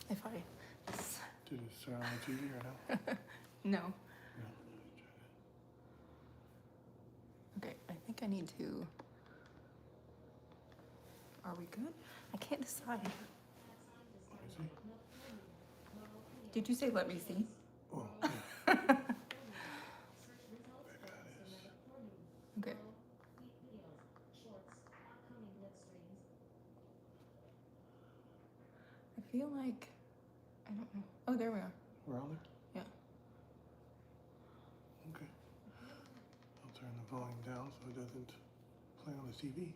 if I... Did it start on the TV or no? No. No. Okay, I think I need to... Are we good? I can't decide. Let me see. Did you say let me see? Oh, yeah. I got it. Okay. I feel like... I don't know. Oh, there we are. We're on there? Yeah. Okay. I'll turn the volume down so it doesn't play on the TV.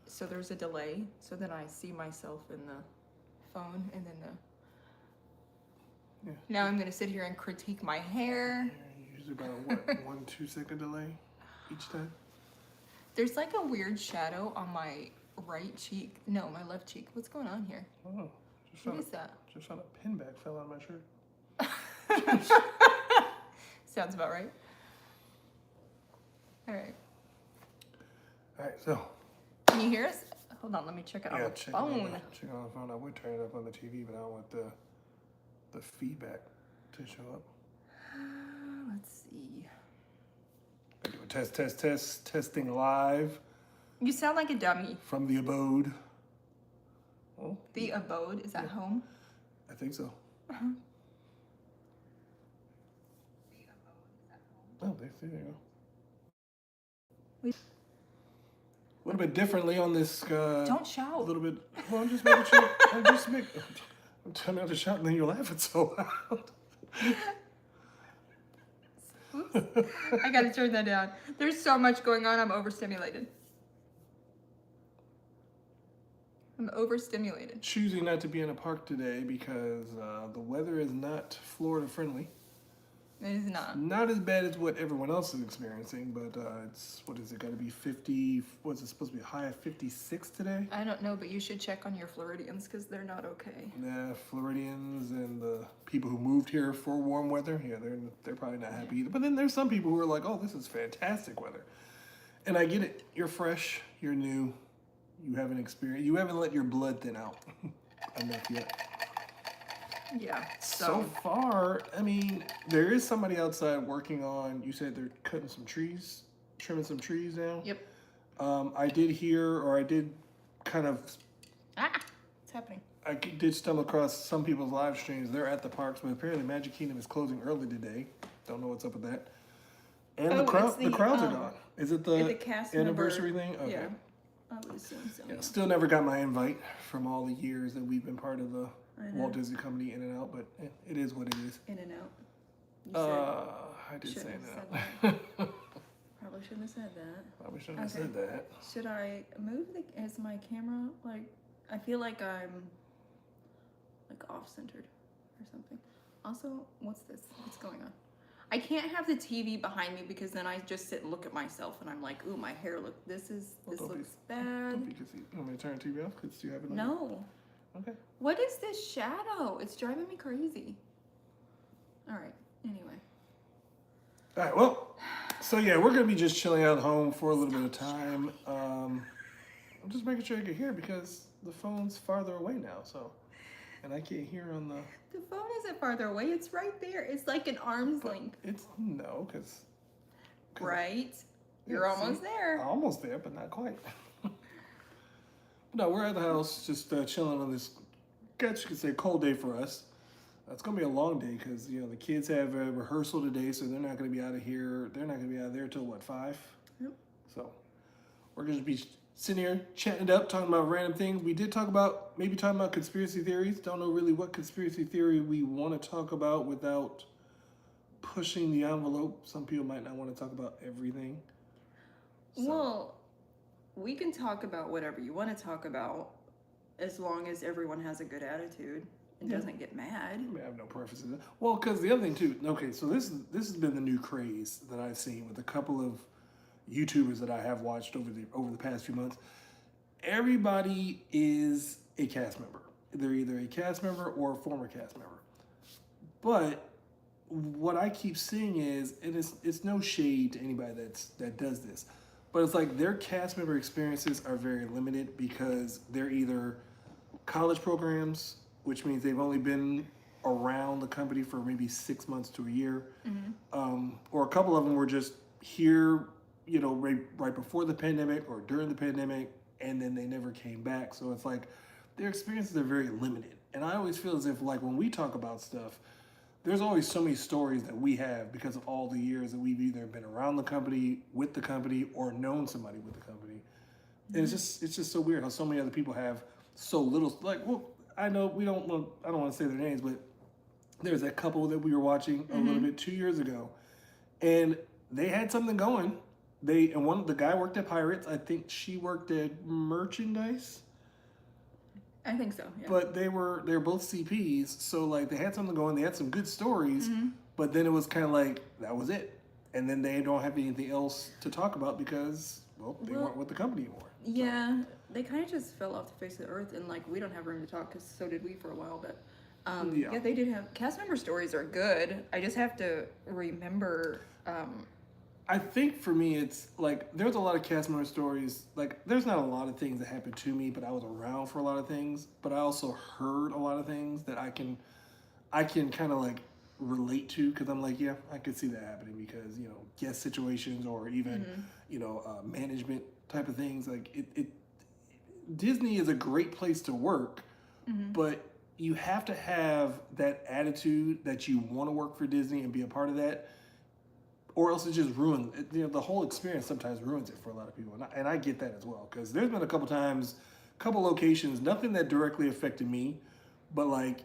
So there's a delay, so then I see myself in the phone, and then the... Yeah. Now I'm gonna sit here and critique my hair. Yeah, usually about a, what, 1-2 second delay each time? There's like a weird shadow on my right cheek. No, my left cheek. What's going on here? Oh, just What found is that? just found a pin back fell out of my shirt. Sounds about right. All right. All right, so. Can you hear us? Hold on, let me check it on the check phone. it on the phone. I would turn it up on the TV, but I don't want the feedback to show up. Let's see. I do a testing live You sound like a dummy. from the abode. Oh, The abode, is that home? I think so. Oh, there you go. We- A little bit differently on this. Don't A shout. little bit. Well, I'm just making sure. I'm telling not to shout, and then you're laughing so loud. Oops. I gotta turn that down. There's so much going on, I'm overstimulated. I'm overstimulated. Choosing not to be in a park today because the weather is not Florida friendly. It is not. Not as bad as what everyone else is experiencing, but it's, what is it, got to be 50, what's it supposed to be, a high of 56 today? I don't know, but you should check on your Floridians because they're not okay. Yeah, Floridians and the people who moved here for warm weather, yeah, they're probably not happy either. But then there's some people who are like, oh, this is fantastic weather. And I get it. You're fresh, you're new, you haven't experienced, you haven't let your blood thin out enough yet. Yeah. So far, I mean, there is somebody outside working on, you said they're cutting some trees, trimming some trees down. Yep. I did hear, or I did kind of, What's happening? I did stumble across some people's live streams. They're at the parks, but apparently Magic Kingdom is closing early today. Don't know what's up with that. And Oh, the it's the, crowds are gone. Is it the cast anniversary member, thing? Okay. Yeah. I would assume so. Yeah, still never got my invite from all the years that we've been part of the I know. Walt Disney Company In and Out, but it is what it is. In and out. You said, I did say shouldn't have that. probably shouldn't have said that. Probably shouldn't have Okay. said that. Should I move is my camera like, I feel like I'm like off-centered or something. Also, what's this? What's going on? I can't have the TV behind me because then I just sit and look at myself and I'm like, ooh, my hair this don't looks be- bad. Don't be conceited. You want me to turn the TV off? Because you have it on? No. Okay. What is this shadow? It's driving me crazy. All right. Anyway. All right, well, so yeah, we're going to be just chilling out at home for a little bit of time. I'm just making sure I can hear because the phone's farther away now, so. And I can't hear on the. The phone isn't farther away. It's right there. It's like an arm's length. It's, no, because. Right? You're almost there. Almost there, but not quite. No, we're at the house just chilling on this, I guess you could say, cold day for us. It's going to be a long day because, you know, the kids have a rehearsal today, so they're not going to be out of here. They're not going to be out of there till, what, 5? Yep. So we're going to be sitting here chatting it up, talking about random things. We did talk about, maybe talking about conspiracy theories. Don't know really what conspiracy theory we want to talk about without pushing the envelope. Some people might not want to talk about everything. So. Well, we can talk about whatever you want to talk about as long as everyone has a good attitude and doesn't get mad. I have no preferences. Well, because the other thing too. Okay, so this has been the new craze that I've seen with a couple of YouTubers that I have watched over the past few months. Everybody is a cast member. They're either a cast member or a former cast member. But what I keep seeing is, and it's no shade to anybody that does this, but it's like their cast member experiences are very limited because they're either college programs, which means they've only been around the company for maybe 6 months to a year. Or a couple of them were just here, right before the pandemic or during the pandemic, and then they never came back. So it's like their experiences are very limited. And I always feel as if, like, when we talk about stuff, there's always so many stories that we have because of all the years that we've either been around the company, with the company, or known somebody with the company. And it's just so weird how so many other people have so little. Like, well, I know I don't want to say their names, but there's that couple that we were watching a little bit 2 years ago, and they had something going. The guy worked at Pirates. I think she worked at merchandise. I think so. Yeah. But they were both CPs, so like they had something going. They had some good stories, but then it was kind of like that was it, and then they don't have anything else to talk about because they weren't with the company anymore. Yeah, they kind of just fell off the face of the earth, and like we don't have room to talk because so did we for a while. But yeah, they did have cast member stories are good. I just have to remember. I think for me, it's like there's a lot of cast member stories. Like, there's not a lot of things that happened to me, but I was around for a lot of things. But I also heard a lot of things that I can kind of like relate to because I'm like, yeah, I could see that happening because guest situations or even management type of things. Like Disney is a great place to work, but you have to have that attitude that you want to work for Disney and be a part of that. Or else it just ruins the whole experience. Sometimes ruins it for a lot of people, and I get that as well. Because there's been a couple times, couple locations, nothing that directly affected me, but like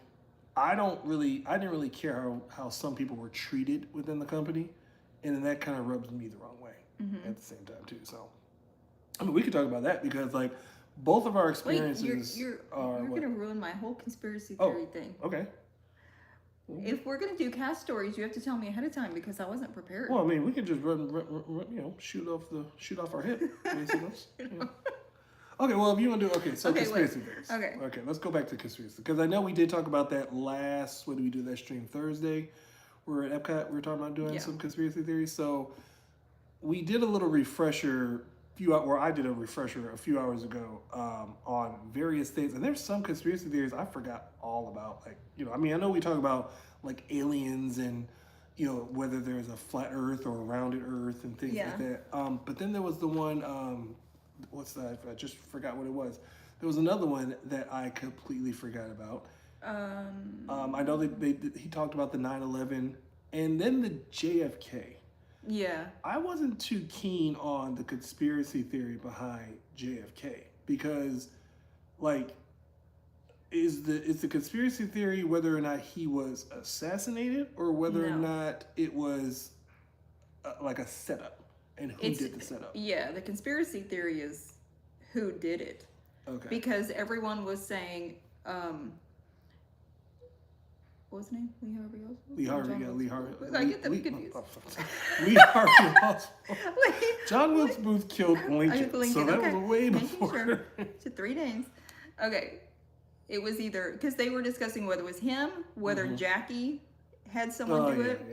I didn't really care how some people were treated within the company, and then that kind of rubs me the wrong way at the same time too. So, I mean, we could talk about that because like both of our experiences you're are gonna ruin my whole conspiracy theory thing. Okay. If we're gonna do cast stories, you have to tell me ahead of time because I wasn't prepared. Well, I mean, we could just run shoot off our hip. Basically. Okay, well, if you want to do conspiracy theories. Okay, let's go back to conspiracy because I know we did talk about that last. When did we do that stream? Thursday. We're at Epcot. We were talking about doing some conspiracy theories. So we did a little refresher. I did a refresher a few hours ago on various things, and there's some conspiracy theories I forgot all about. Like, I mean, I know we talk about like aliens and whether there's a flat Earth or a rounded Earth and things like that. But then there was the one, what's that? I just forgot what it was. There was another one that I completely forgot about. I know he talked about the 9/11 and then the JFK. Yeah. I wasn't too keen on the conspiracy theory behind JFK because, like, is the conspiracy theory whether or not he was assassinated or whether or not it was like a setup and who did the setup? Yeah, the conspiracy theory is who did it. Okay. Because everyone was saying, what was his name? Lee Harvey Oswald? Lee Harvey. I get them confused. Lee Harvey Oswald. John Wilkes Booth killed Lincoln, so that was way before. Sure. To 3 names. Okay. It was either, because they were discussing whether it was him, whether Jackie had someone do it.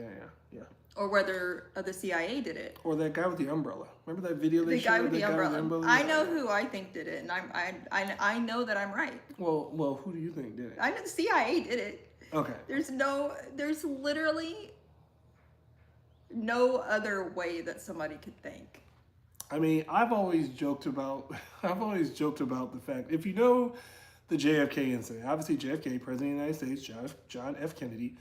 Yeah. Or whether the CIA did it. Or that guy with the umbrella. Remember that video they showed? The guy with the umbrella. I know who I think did it, and I know that I'm right. Well, who do you think did it? I know the CIA did it. Okay. There's literally no other way that somebody could think. I mean, I've always joked about the fact, if you know the JFK incident, obviously JFK, President of the United States, John F. Kennedy,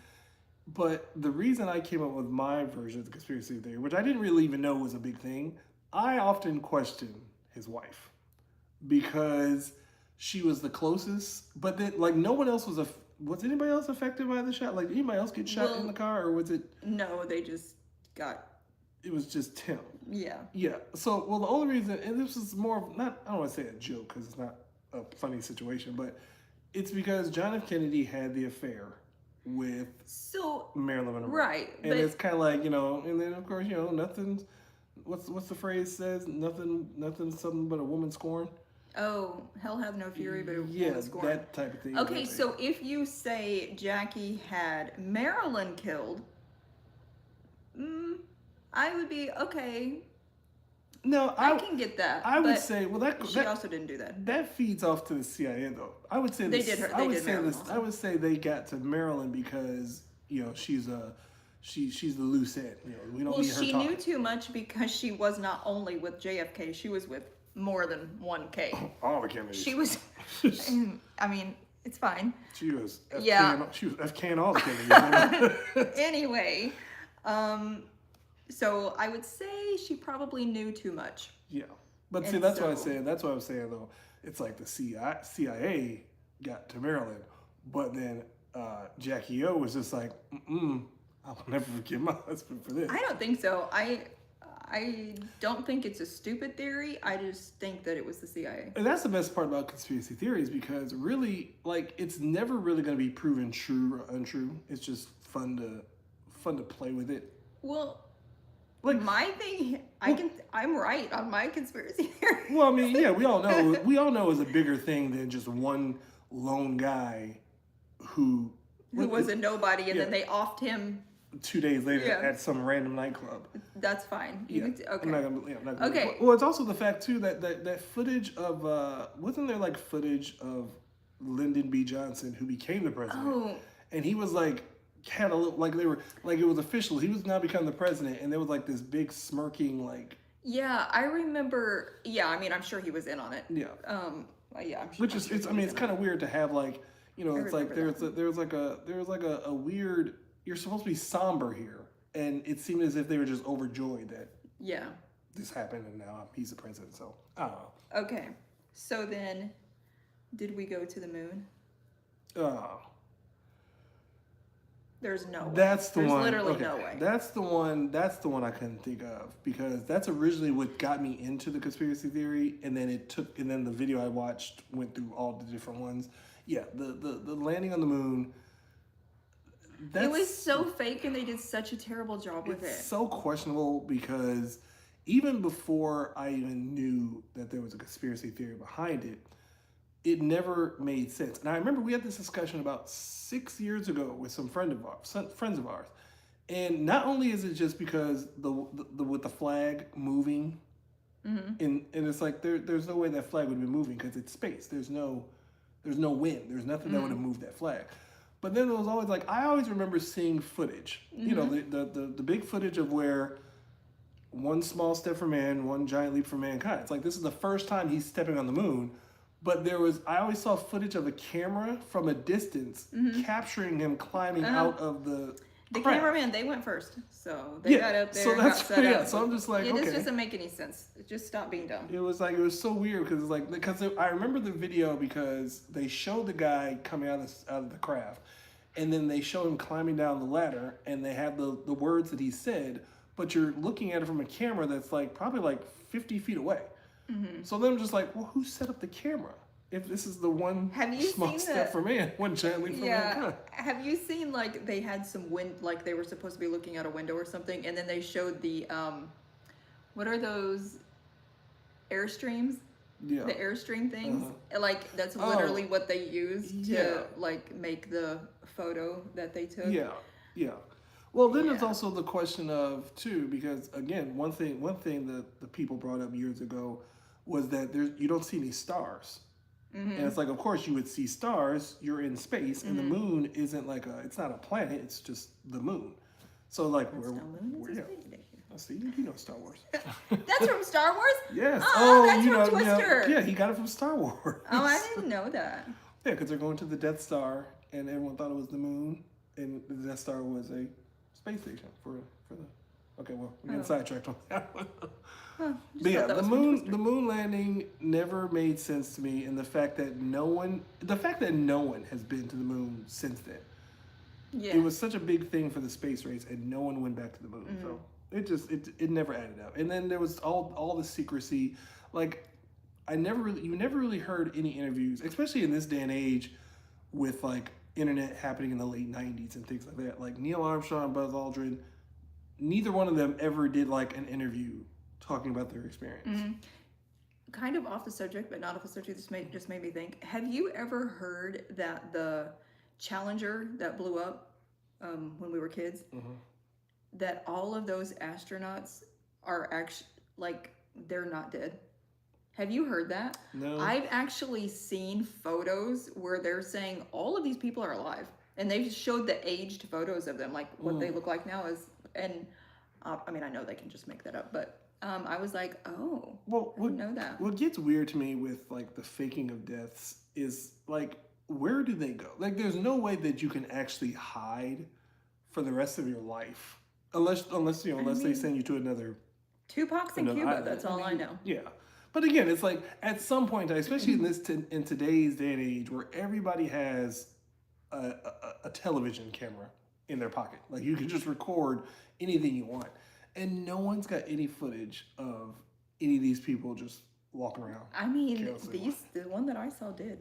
but the reason I came up with my version of the conspiracy theory, which I didn't really even know was a big thing, I often question his wife because she was the closest, but then like no one else was anybody else affected by the shot? Like, did anybody else get shot in the car, or was it? No, they just got. It was just him. Yeah. Yeah. So, the only reason, and this is more of not, I don't want to say a joke because it's not a funny situation, but it's because John F. Kennedy had the affair with Marilyn Monroe. Right. And it's kind of like, and then of course, nothing's, what's the phrase says? Nothing, something but a woman scorned. Oh, hell have no fury, but a woman scorned. Yeah, that type of thing. Okay, so if you say Jackie had Marilyn killed, I would be, okay, No, I can get that. I would but say, well, she also didn't do that. that feeds off to the CIA though. I would say They did her. I They would did say Marilyn this. I also. would say they got to Marilyn because she's the loose end. We don't Well, need her she talking. knew too much because she was not only with JFK. She was with more than one K. All the Kennedys. She was. I mean, it's fine. She was FK Yeah. She was FK and all the Kennedys. Anyway, so I would say she probably knew too much. Yeah, but see, And that's what I so- say. That's what I was saying though. It's like the CIA got to Maryland, but then Jackie O was just like, I will never forgive my husband for this. I don't think so. I don't think it's a stupid theory. I just think that it was the CIA. And that's the best part about conspiracy theories because really, like, it's never really going to be proven true or untrue. It's just fun to play with it. Well, Like, my thing, I'm right on my conspiracy theory. well, I mean, yeah, we all know it's a bigger thing than just one lone guy who was a nobody, and Yeah. then they offed him. 2 days later Yeah. at some random nightclub. That's fine. Yeah. Okay. I'm not gonna, Okay. Well, it's also the fact too that footage of wasn't there like footage of Lyndon B. Johnson who became the president, Oh, and he was like had a little like they were like it was official. He was now become the president, and there was like this big smirking like yeah, I remember. Yeah, I mean, I'm sure he was in on it. yeah. Yeah, I'm sure. Which is, it's kind of weird to have like, it's like remember there's like a weird. You're supposed to be somber here, and it seemed as if they were just overjoyed that Yeah. this happened, and now he's the president. So I don't know. Okay. So then, did we go to the moon? There's no way. That's the There's one. literally okay. no way. That's the one. That's the one I couldn't think of because that's originally what got me into the conspiracy theory, and then the video I watched went through all the different ones. Yeah, the landing on the moon. It was so fake, and they did such a terrible job with It's it. so questionable because even before I even knew that there was a conspiracy theory behind it, it never made sense. And I remember we had this discussion about 6 years ago with some friends of ours. And not only is it just because the with the flag moving, and it's like there's no way that flag would be moving because it's space. There's no wind. There's nothing that would have moved that flag. But then there was always like I always remember seeing footage. The big footage of where one small step for man, one giant leap for mankind. It's like this is the first time he's stepping on the moon. But I always saw footage of a camera from a distance capturing him climbing out of the craft. Cameraman, they went first, so they got up there. So and that's got set up. So I'm just like, Yeah, okay. this doesn't make any sense. Just stop being dumb. It was so weird because I remember the video because they showed the guy coming out of the craft, and then they show him climbing down the ladder, and they have the words that he said, but you're looking at it from a camera that's like probably like 50 feet away. So then I'm just like, well, who set up the camera? If this is the one Have you small seen step for man, one giant leap for mankind. Have you seen like they had some wind, like they were supposed to be looking out a window or something, and then they showed the what are those Airstreams? Yeah. The Airstream things. Like that's literally what they used to Yeah. like make the photo that they took. Yeah, yeah. Well, then there's Yeah. also the question of too, because again, one thing that the people brought up years ago was that you don't see any stars, and it's like, of course, you would see stars. You're in space, and the moon isn't like it's not a planet. It's just the moon. So like That's no moon, it's a space station. I see you know Star Wars. That's from Star Wars? Yes. Oh, that's you from know, Twister. yeah, he got it from Star Wars. Oh, I didn't know that. Yeah, because they're going to the Death Star, and everyone thought it was the moon, and the Death Star was a space station for the. Okay, well, we're getting sidetracked on that one. But yeah, the moon landing never made sense to me, and the fact that no one has been to the moon since then. Yeah. It was such a big thing for the space race, and no one went back to the moon. So it never added up. And then there was all the secrecy. Like you never really heard any interviews, especially in this day and age, with like internet happening in the late '90s and things like that. Like Neil Armstrong, Buzz Aldrin, neither one of them ever did like an interview talking about their experience. Kind of off the subject, but not off the subject. This just made me think. Have you ever heard that the Challenger that blew up when we were kids, that all of those astronauts are actually like they're not dead. Have you heard that? No. I've actually seen photos where they're saying all of these people are alive, and they've showed the aged photos of them, like what they look like now is. And I mean, I know they can just make that up, but I was like, oh, Well, I didn't know that. what gets weird to me with like the faking of deaths is like, where do they go? Like, there's no way that you can actually hide for the rest of your life, unless you know, unless they mean, send you to another Tupac's in another Cuba. island. That's all I mean, know. Yeah, but again, it's like at some point, especially in today's day and age, where everybody has a television camera in their pocket, like you can just record anything you want, and no one's got any footage of any of these people just walking around. I mean, carelessly. the one that I saw did.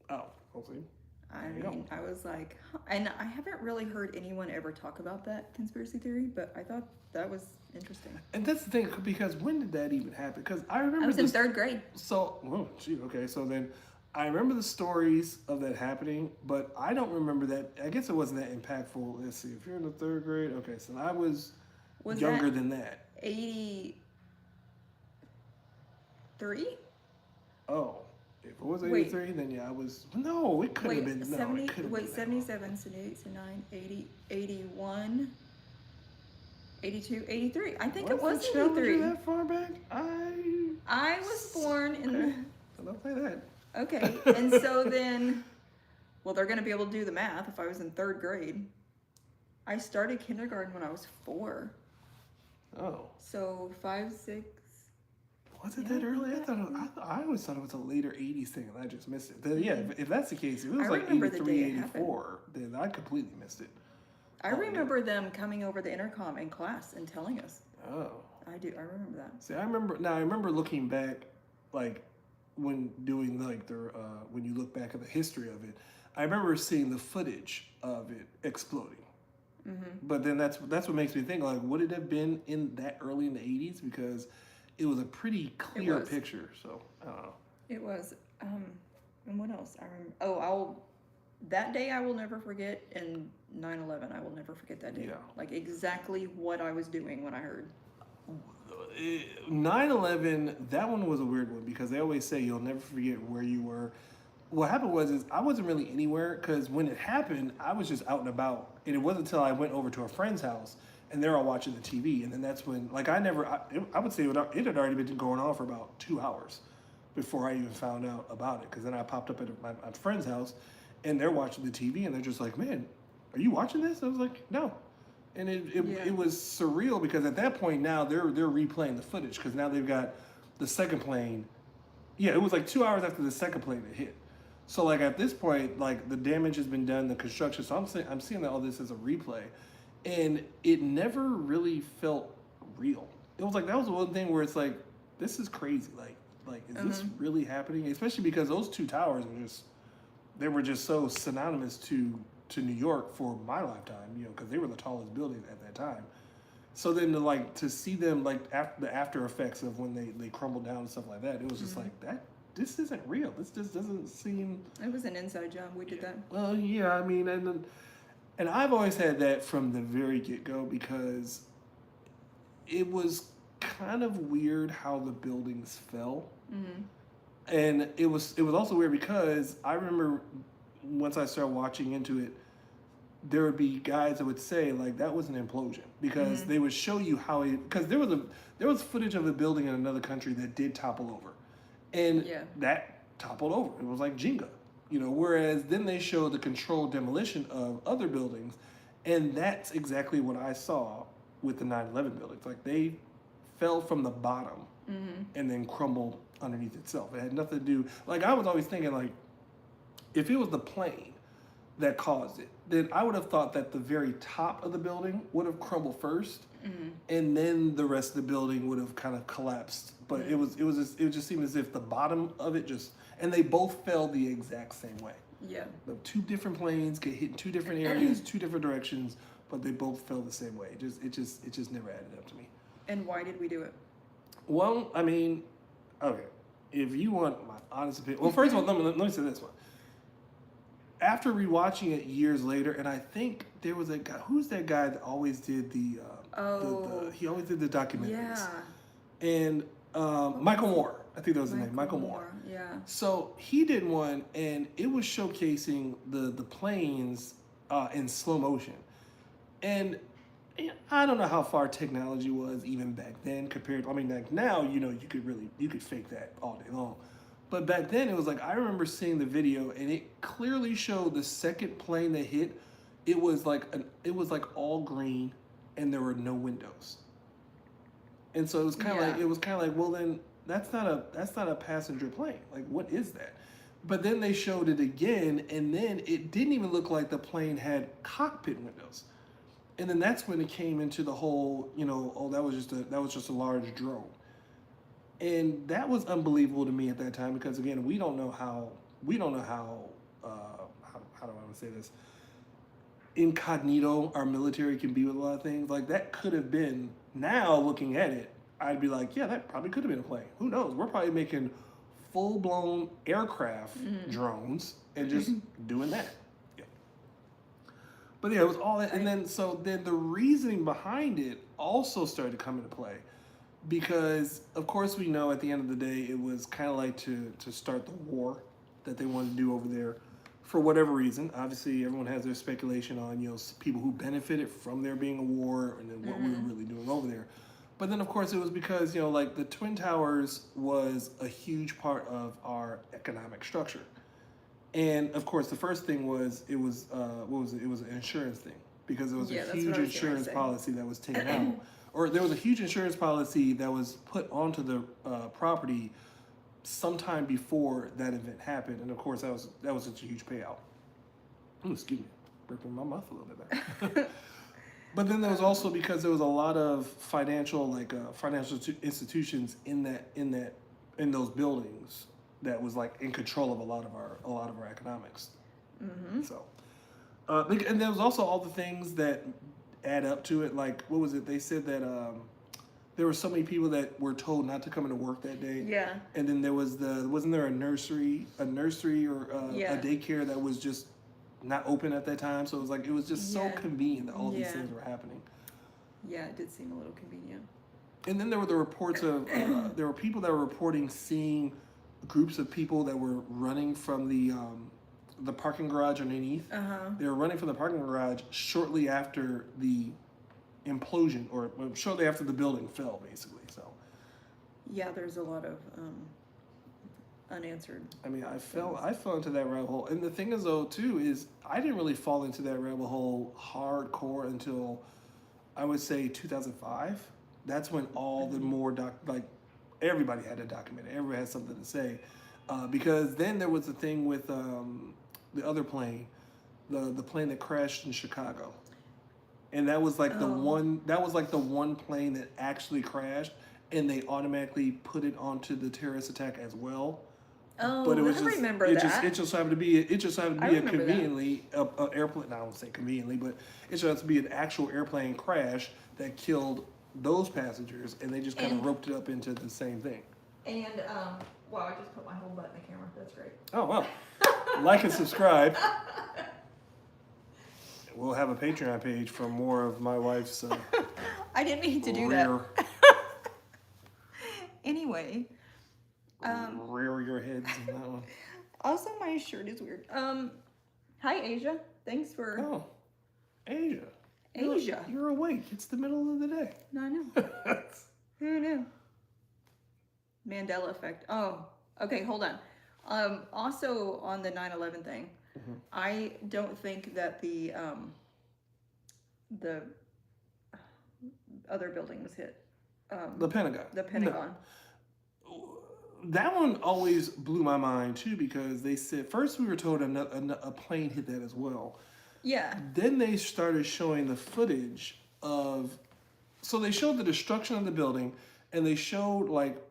Oh, we'll see. I There you go. mean, I was like, huh. And I haven't really heard anyone ever talk about that conspiracy theory, but I thought that was interesting. And that's the thing, because when did that even happen? Because I I remember was in this. third grade. So, oh, gee, okay. So then, I remember the stories of that happening, but I don't remember that. I guess it wasn't that impactful. Let's see. If you're in the third grade, okay. So I was Was younger that than that. 83? Oh, if it was Wait. 83, then yeah, I was. No, it could have Wait, been. No, 70, it could have wait, been. 77, 78, 79, 80, 81, 82, 83. I think it was the Challenger 83. that far back? I was born in the... So don't say that. Okay, and so then, well, they're going to be able to do the math if I was in third grade. I started kindergarten when I was 4. Oh, So 5, 6. was it Yeah, that early? I think I always thought it was a later 80s thing, and I just missed it. Then, yeah, if that's the case, if it was I like remember the 83, day it happened. 84, then I completely missed it. I remember them coming over the intercom in class and telling us. Oh. I do. I remember that. See, I remember looking back, like when doing like the when you look back at the history of it, I remember seeing the footage of it exploding. But then that's what makes me think, like, would it have been in that early in the 80s? Because it was a pretty clear was. picture. So I don't know. It was. And what else? I remember. Oh, that day I will never forget, and 9/11 I will never forget that day. Yeah. Like exactly what I was doing when I heard. 9/11, that one was a weird one because they always say you'll never forget where you were. What happened was I wasn't really anywhere because when it happened, I was just out and about, and it wasn't until I went over to a friend's house and they're all watching the TV, and then that's when, like, I would say it had already been going on for about 2 hours before I even found out about it, because then I popped up at my friend's house and they're watching the TV and they're just like, man, are you watching this? I was like, no. And it was surreal because at that point now they're replaying the footage because now they've got the second plane. Yeah, it was like 2 hours after the second plane had hit. So like at this point, like the damage has been done, the construction. So I'm seeing that all this as a replay, and it never really felt real. It was like that was the one thing where it's like, this is crazy. Like is this really happening? Especially because those two towers were just so synonymous to New York for my lifetime, you know, because they were the tallest building at that time. So then to see them like the after effects of when they crumbled down and stuff like that, it was just like that. This isn't real. This just doesn't seem. It was an inside job. We did that. Well, yeah, I mean, and I've always had that from the very get-go because it was kind of weird how the buildings fell. And it was also weird because I remember once I started watching into it, there would be guys that would say like that was an implosion because they would show you how because there was footage of a building in another country that did topple over, and that toppled over. It was like Jenga, you know. Whereas then they show the controlled demolition of other buildings, and that's exactly what I saw with the 9/11 buildings. Like they fell from the bottom and then crumbled underneath itself. It had nothing to do. Like I was always thinking like, if it was the plane that caused it, then I would have thought that the very top of the building would have crumbled first, and then the rest of the building would have kind of collapsed. But it just seemed as if the bottom of it and they both fell the exact same way. Yeah. The two different planes get hit in two different areas, two different directions, but they both fell the same way. It just never added up to me. And why did we do it? Well, I mean, okay, if you want my honest opinion, well, first of all, let me say this one. After rewatching it years later, and I think there was a guy. Who's that guy that always did he always did the documentaries. Yeah. And Michael Moore. I think that was the name, Michael Moore. Yeah. So he did one, and it was showcasing the planes in slow motion. And I don't know how far technology was even back then compared. I mean, like now, you could fake that all day long. But back then, it was like I remember seeing the video, and it clearly showed the second plane that hit. It was like all green, and there were no windows. And so it was kind of like, well, then that's not a passenger plane. Like, what is that? But then they showed it again, and then it didn't even look like the plane had cockpit windows. And then that's when it came into the whole, that was just a large drone. And that was unbelievable to me at that time because again, we don't know how how do I want to say this? Incognito our military can be with a lot of things. Like that could have been, now looking at it, I'd be like, yeah, that probably could have been a plane. Who knows? We're probably making full-blown aircraft drones and just doing that. Yeah. But yeah, it was all that. And then the reasoning behind it also started to come into play. Because of course we know at the end of the day it was kind of like to start the war that they wanted to do over there for whatever reason. Obviously everyone has their speculation on people who benefited from there being a war and then what we were really doing over there. But then of course it was because like the Twin Towers was a huge part of our economic structure. And of course the first thing was it was an insurance thing because it was a huge insurance policy that was taken out. Or there was a huge insurance policy that was put onto the property sometime before that event happened, and of course that was such a huge payout. Ooh, excuse me, ripping my mouth a little bit there. But then there was also because there was a lot of financial institutions in those buildings that was like in control of a lot of our economics. Mm-hmm. So, and there was also all the things that add up to it. Like, what was it? They said that there were so many people that were told not to come into work that day. Yeah. And then there was wasn't there a nursery or a daycare that was just not open at that time? So it was just so convenient that all these things were happening. Yeah, it did seem a little convenient. And then there were the reports of there were people that were reporting seeing groups of people that were running from the parking garage underneath. They were running from the parking garage shortly after the implosion, or shortly after the building fell, basically. So. Yeah, there's a lot of unanswered. I mean, I fell into that rabbit hole, and the thing is, though, too, is I didn't really fall into that rabbit hole hardcore until I would say 2005. That's when all the more everybody had to document it. Everybody had something to say, because then there was the thing with the other plane, the plane that crashed in Chicago, and that was like the one plane that actually crashed, and they automatically put it onto the terrorist attack as well. Oh, but I remember that. It just happened to be a conveniently a airplane. I don't say conveniently, but it just happened to be an actual airplane crash that killed those passengers, and they just kind of roped it up into the same thing. And wow, I just put my whole butt in the camera. That's great. Oh wow. Like and subscribe. We'll have a Patreon page for more of my wife's. I didn't mean to do that. Anyway. Rear your heads in that one. Also, my shirt is weird. Hi, Asia. Thanks for. Oh, Asia. Asia. You're awake. It's the middle of the day. No, I know. Who knew? Mandela effect. Oh, okay. Hold on. Also on the 9/11 thing, I don't think that the other building was hit. The Pentagon. The Pentagon. No. That one always blew my mind too, because they said first we were told a plane hit that as well. Yeah. Then they started showing the footage of, so they showed the destruction of the building, and they showed like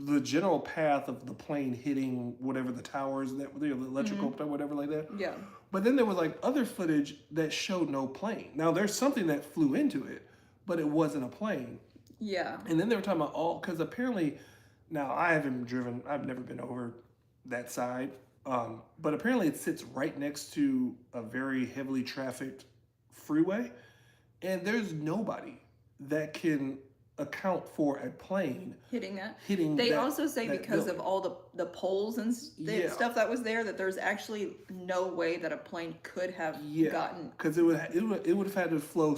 the general path of the plane hitting whatever the towers that the electrical or whatever like that. Yeah. But then there was like other footage that showed no plane. Now there's something that flew into it, but it wasn't a plane. Yeah. And then they were talking about because apparently, now I've never been over that side, but apparently it sits right next to a very heavily trafficked freeway, and there's nobody that can account for a plane hitting that. hitting. They that, also say that because building. of all the poles and Yeah. stuff that was there, that there's actually no way that a plane could have gotten. Because it would have had to flow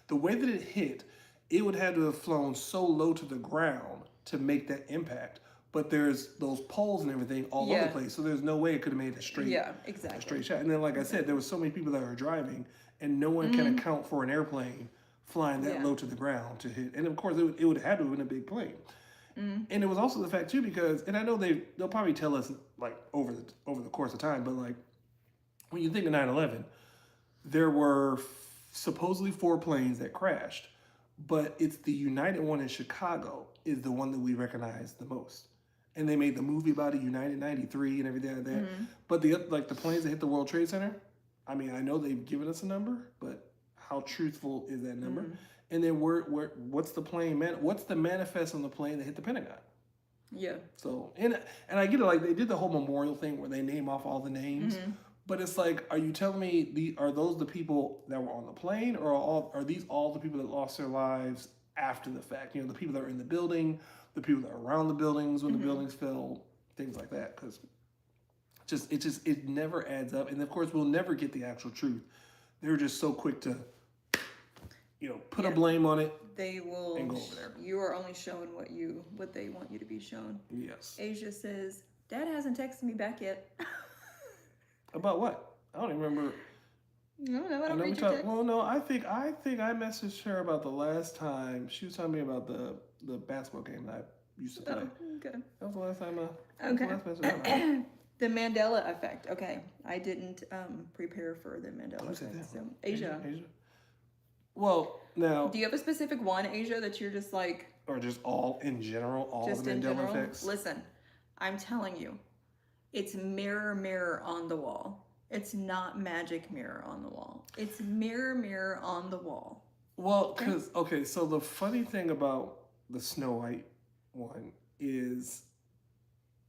the way that it hit. It would have to have flown so low to the ground to make that impact. But there's those poles and everything all over the place, so there's no way it could have made a straight, a straight shot. And then, like I said, there was so many people that were driving, and no one can account for an airplane flying that low to the ground to hit. And of course, it would have had to have been a big plane. And it was also the fact too, because, and I know they'll probably tell us like over the course of time, but like when you think of 9/11, there were supposedly 4 planes that crashed, but it's the United one in Chicago is the one that we recognize the most. And they made the movie about it, United 93 and everything like that. But the planes that hit the World Trade Center, I mean, I know they've given us a number, but how truthful is that number? And then what's the plane what's the manifest on the plane that hit the Pentagon? Yeah. So and I get it, like they did the whole memorial thing where they name off all the names. But it's like, are you telling me are those the people that were on the plane, or are these all the people that lost their lives after the fact? You know, the people that were in the building, the people that were around the buildings when the buildings fell, things like that. Because it never adds up, and of course we'll never get the actual truth. They're just so quick to, put a blame on it. They will. And go over there. You are only shown what they want you to be shown. Yes. Asia says, "Dad hasn't texted me back yet." About what? I don't even remember. No, I don't read your text. Well, no, I think I messaged her about the last time she was telling me about the basketball game that I used to play. Oh, okay. That was the last time. Okay. The Mandela effect. Okay, I didn't prepare for the Mandela effect. So Asia. Well, now. Do you have a specific one, Asia, that you're just like? Or just all in general, all just the Mandela effects? Listen, I'm telling you, it's mirror, mirror on the wall. It's not magic mirror on the wall. It's mirror, mirror on the wall. Well, so the funny thing about the Snow White one is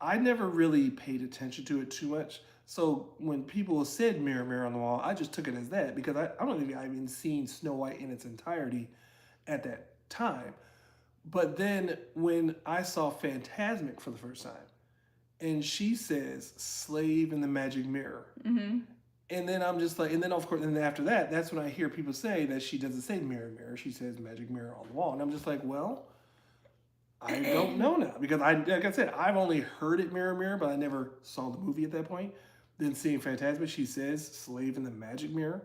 I never really paid attention to it too much. So when people said mirror, mirror on the wall, I just took it as that because I don't think I've even seen Snow White in its entirety at that time. But then when I saw Fantasmic for the first time, and she says slave in the magic mirror. And then I'm just like, and then of course, and then after that, that's when I hear people say that she doesn't say mirror, mirror. She says magic mirror on the wall. And I'm just like, well, I don't know now. Because like I said, I've only heard it mirror, mirror, but I never saw the movie at that point. Then seeing Fantasmic, she says slave in the magic mirror.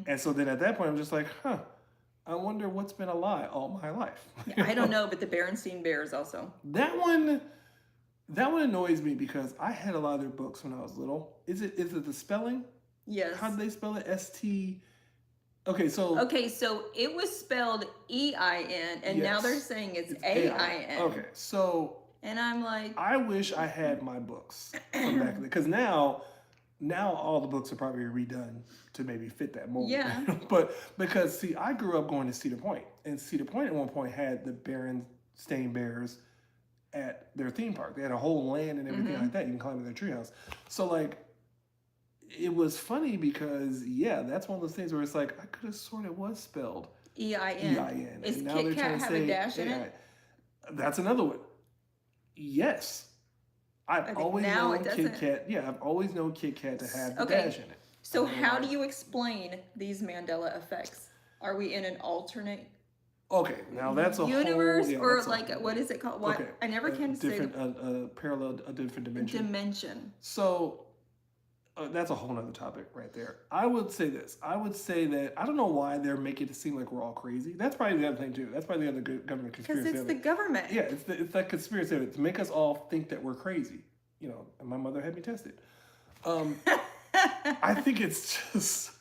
And so then at that point, I'm just like, I wonder what's been a lie all my life. I don't know, but the Berenstein Bears also. That one annoys me because I had a lot of their books when I was little. Is it the spelling? Yes. How do they spell it? ST. Okay, so it was spelled EIN, and now they're saying it's AIN. Okay, so. And I'm like, I wish I had my books from back then, because now all the books are probably redone to maybe fit that mold. Yeah. But because see, I grew up going to Cedar Point, and Cedar Point at one point had the Berenstain Bears at their theme park. They had a whole land and everything like that. You can climb in their treehouse. So like, it was funny because that's one of those things where it's like I could have sworn it was spelled EIN. Is Kit Kat have a dash in it? That's another one. Yes. I've always known Kit Kat. Yeah, I've always known Kit Kat to have the dash in it. So how do you explain these Mandela effects? Are we in an alternate Okay, now that's a universe, whole, or like what is it called? What I never can say. A different dimension. Dimension. So that's a whole nother topic right there. I would say this. I would say that I don't know why they're making it seem like we're all crazy. That's probably the other thing too. That's probably the other government conspiracy. Because it's the government. Yeah, it's that conspiracy of it to make us all think that we're crazy. You know, and my mother had me tested. I think it's just.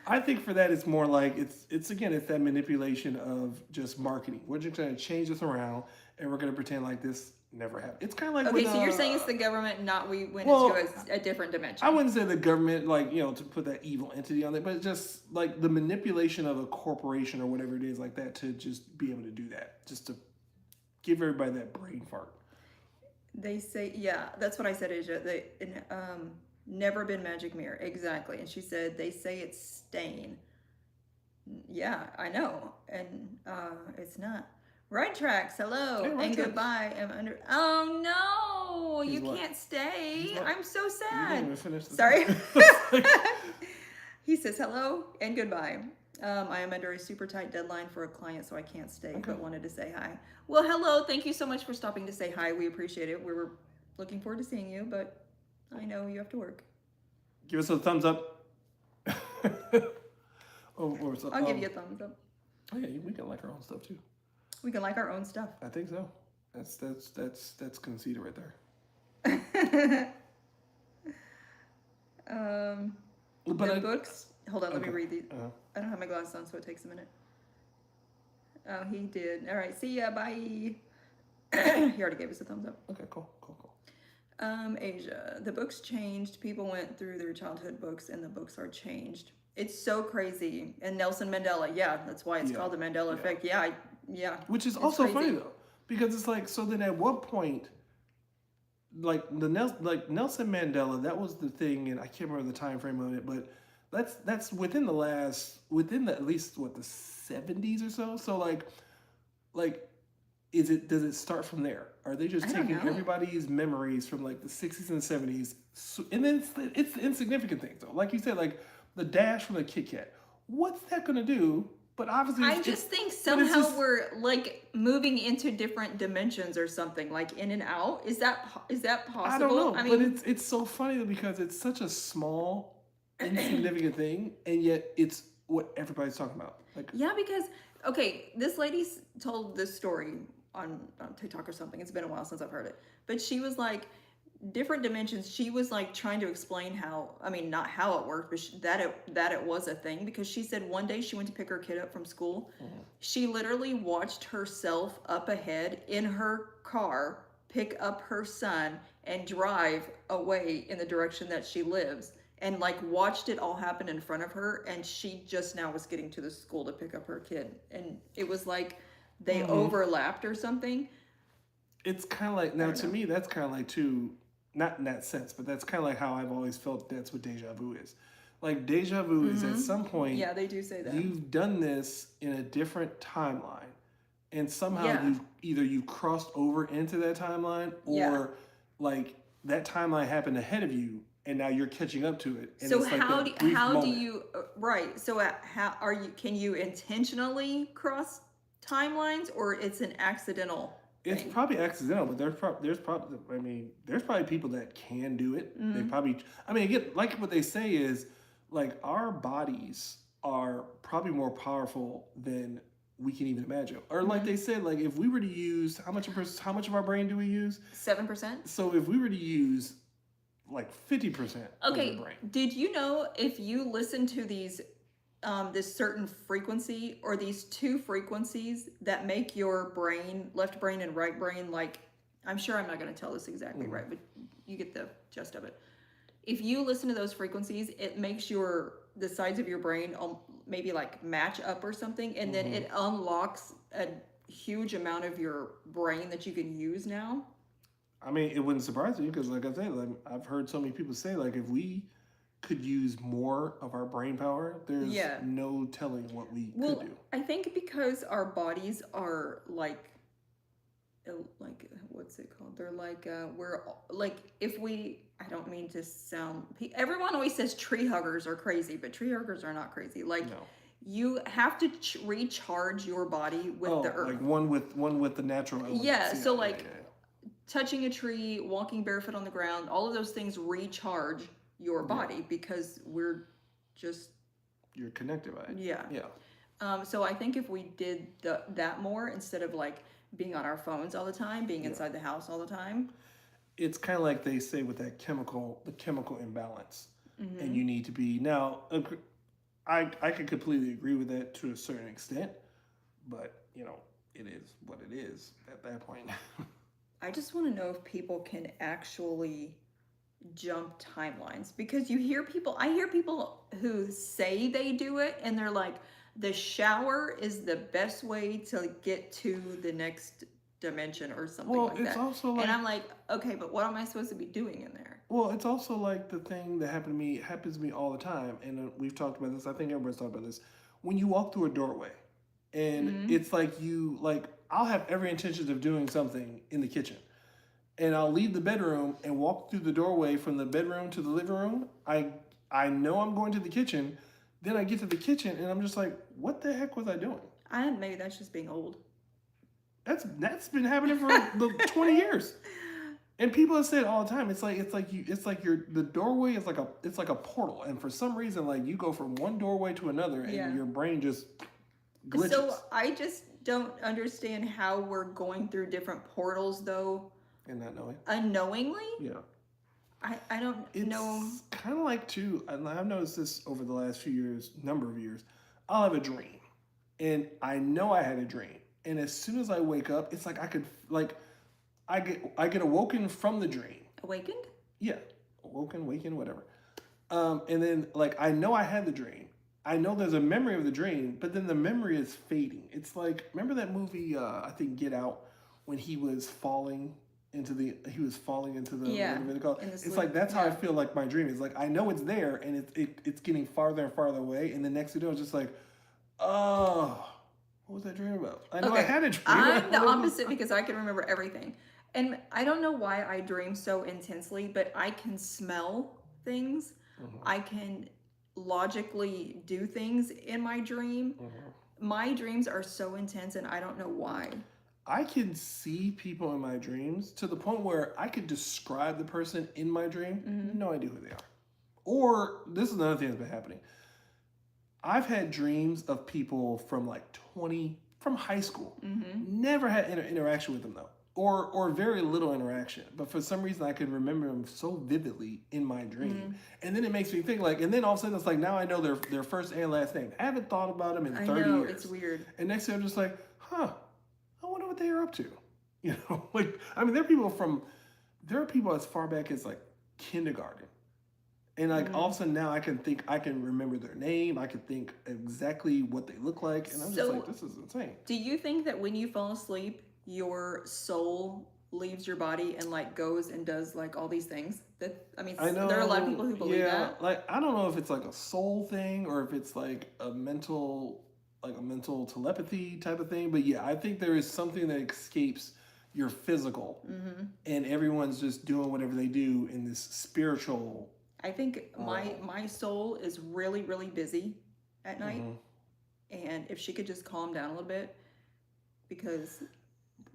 I think for that it's more like it's that manipulation of just marketing. We're just going to change this around and we're going to pretend like this never happened. It's kind of like so you're saying it's the government, not we went into a different dimension. I wouldn't say the government, like, you know, to put that evil entity on it, but just like the manipulation of a corporation or whatever it is like that to just be able to do that, just to give everybody that brain fart. They say, that's what I said, Asia. They never been magic mirror, exactly. And she said they say it's stain. Yeah, I know, and it's not. Right tracks. Hello Hey, Right and Tracks. goodbye. I'm under. Oh no, He's you what? can't stay. He's what? I'm so You didn't sad. even finish the Sorry. sentence. He says hello and goodbye. I am under a super tight deadline for a client, so I can't stay, Okay. but wanted to say hi. Well, hello. Thank you so much for stopping to say hi. We appreciate it. We were looking forward to seeing you, but I know you have to work. Give us a thumbs up. Or so, I'll give you a thumbs up. Oh yeah, we can like our own stuff too. We can like our own stuff. I think so. That's conceited right there. But The books. Hold on, let me Okay. read these. Uh-huh. I don't have my glasses on, so it takes a minute. Oh, he did. All right, see ya. Bye. He already gave us a thumbs up. Okay, cool. Asia. The books changed. People went through their childhood books, and the books are changed. It's so crazy. And Nelson Mandela. Yeah, that's why it's Yeah, called the Mandela yeah. effect. Yeah, yeah. Which is It's also crazy. funny though, because it's like, so then at what point, like Nelson Mandela, that was the thing, and I can't remember the time frame of it, but that's within the at least what, the 70s or so. So like does it start from there? Are they just I don't taking know. everybody's memories from like the 60s and 70s, and then it's the insignificant things though, like you said, like the dash from the Kit Kat. What's that gonna do? But obviously, I just think but it's somehow just- we're like moving into different dimensions or something, like in and out. Is that possible? I don't know, I but mean, it's so funny because it's such a small, insignificant thing, and yet it's what everybody's talking about. Like, yeah, because okay, this lady told this story on TikTok or something. It's been a while since I've heard it, but she was like different dimensions. She was like trying to explain how, I mean, not how it worked, but that it was a thing, because she said one day she went to pick her kid up from school. She literally watched herself up ahead in her car pick up her son and drive away in the direction that she lives, and like watched it all happen in front of her, and she just now was getting to the school to pick up her kid, and it was like they overlapped or something. it's kind of like, now don't to know. me, that's kind of like too, not in that sense, but that's kind of like how I've always felt that's what deja vu is. Like, deja vu is at some point, Yeah, they do say that. you've done this in a different timeline, and somehow Yeah. you've crossed over into that timeline, or Yeah. like that timeline happened ahead of you, and now you're catching up to it. And So it's like how that do brief how do moment. you right? So how are you? Can you intentionally cross timelines, or it's an accidental It's thing? probably accidental, but there's probably people that can do it. They Mm-hmm. probably, I mean, again, like what they say is, like, our bodies are probably more powerful than we can even imagine. Or like Mm-hmm. they said, like, if we were to use how much of our brain do we use? 7%. So if we were to use like 50% of Okay. the brain, Did you know if you listen to these, this certain frequency, or these two frequencies that make your brain, left brain and right brain, like, I'm sure I'm not going to tell this exactly right, but you get the gist of it. If you listen to those frequencies, it makes the sides of your brain maybe like match up or something, and then it unlocks a huge amount of your brain that you can use now. I mean, it wouldn't surprise me because, like I said, like, I've heard so many people say, like, if we could use more of our brain power, there's Yeah. no telling what we Well, could do. I think because our bodies are like what's it called? They're like we're like, if we, I don't mean to sound, everyone always says tree huggers are crazy, but tree huggers are not crazy. Like, No. you have to recharge your body with the earth. Like one with the natural elements. Yeah, so like yeah. touching a tree, walking barefoot on the ground, all of those things recharge your body because we're just, You're connected by it. yeah. Yeah. So I think if we did that more, instead of like being on our phones all the time, being inside the house all the time. It's kind of like they say with the chemical imbalance, Mm-hmm. and you need to be now. I could completely agree with that to a certain extent, but it is what it is at that point. I just want to know if people can actually jump timelines, because I hear people who say they do it, and they're like, the shower is the best way to get to the next dimension or something Well, like it's that. also like, And I'm like, okay, but what am I supposed to be doing in there? well, it's also like the thing that happens to me all the time, and we've talked about this. I think everybody's talked about this. When you walk through a doorway, and Mm-hmm. it's like I'll have every intention of doing something in the kitchen. And I'll leave the bedroom and walk through the doorway from the bedroom to the living room. I know I'm going to the kitchen. Then I get to the kitchen and I'm just like, what the heck was I doing? Maybe that's just being old. That's been happening for the 20 years. And people have said all the time, it's like the doorway is like a portal, and for some reason, like you go from one doorway to another, and your brain just glitches. So I just don't understand how we're going through different portals, though. And not knowing. Unknowingly. Yeah. I don't know. It's kind of like too. And I've noticed this over the last few years, number of years. I'll have a dream, and I know I had a dream, and as soon as I wake up, it's like I get awoken from the dream. Awakened? Yeah, awoken, waken, whatever. And then like I know I had the dream. I know there's a memory of the dream, but then the memory is fading. It's like, remember that movie? I think Get Out, when he was falling into the Yeah. what do they call it? It's like that's how I feel like my dream is. Like I know it's there, and it's getting farther and farther away, and the next thing you know, it's just like, oh, what was that dream about? I know I had a dream. I'm the opposite because I can remember everything. And I don't know why I dream so intensely, but I can smell things. I can logically do things in my dream. My dreams are so intense, and I don't know why. I can see people in my dreams to the point where I could describe the person in my dream. No idea who they are. Or, this is another thing that's been happening. I've had dreams of people from from high school. Never had interaction with them though. Or very little interaction. But for some reason I can remember them so vividly in my dream. And then it makes me think and then all of a sudden it's like now I know their first and last name. I haven't thought about them in 30 years. It's weird. And next thing I'm just like, I wonder what they are up to. You know, there are people as far back as like kindergarten. And all of a sudden now I can remember their name. I can think exactly what they look like. And I'm just like, this is insane. Do you think that when you fall asleep, your soul leaves your body and like goes and does like all these things? I know there are a lot of people who believe that. Like I don't know if it's like a soul thing or if it's like a mental telepathy type of thing. But yeah, I think there is something that escapes your physical, and everyone's just doing whatever they do in this spiritual. I think my soul is really, really busy at night, and if she could just calm down a little bit, because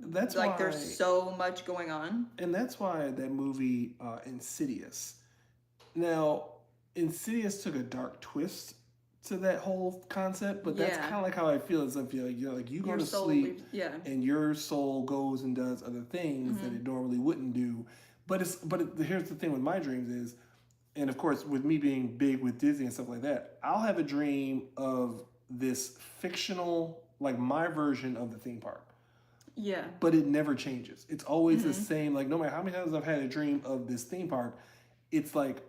that's like why, there's so much going on. And that's why that movie Insidious. Now, Insidious took a dark twist to that whole concept, but that's kind of like how I feel. As I feel like you go to sleep, and your soul goes and does other things that it normally wouldn't do. But here's the thing with my dreams is, and of course with me being big with Disney and stuff like that, I'll have a dream of this fictional, like my version of the theme park. Yeah. But it never changes. It's always the same. Like no matter how many times I've had a dream of this theme park, it's like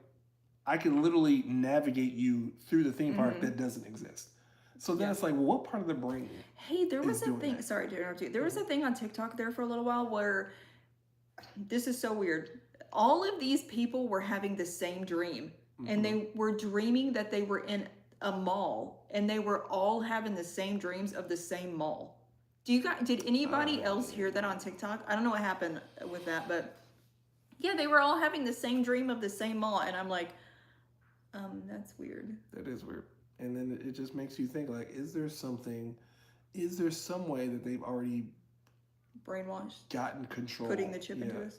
I can literally navigate you through the theme park that doesn't exist. So then it's like, well, what part of the brain? Hey, there was a thing. Sorry to interrupt you. There was a thing on TikTok there for a little while where this is so weird. All of these people were having the same dream, and they were dreaming that they were in a mall, and they were all having the same dreams of the same mall. Did anybody else hear that on TikTok? I don't know what happened with that, but yeah, they were all having the same dream of the same mall, and I'm like, that's weird. That is weird. And then it just makes you think, like, is there some way that they've already brainwashed, gotten control, putting the chip into us?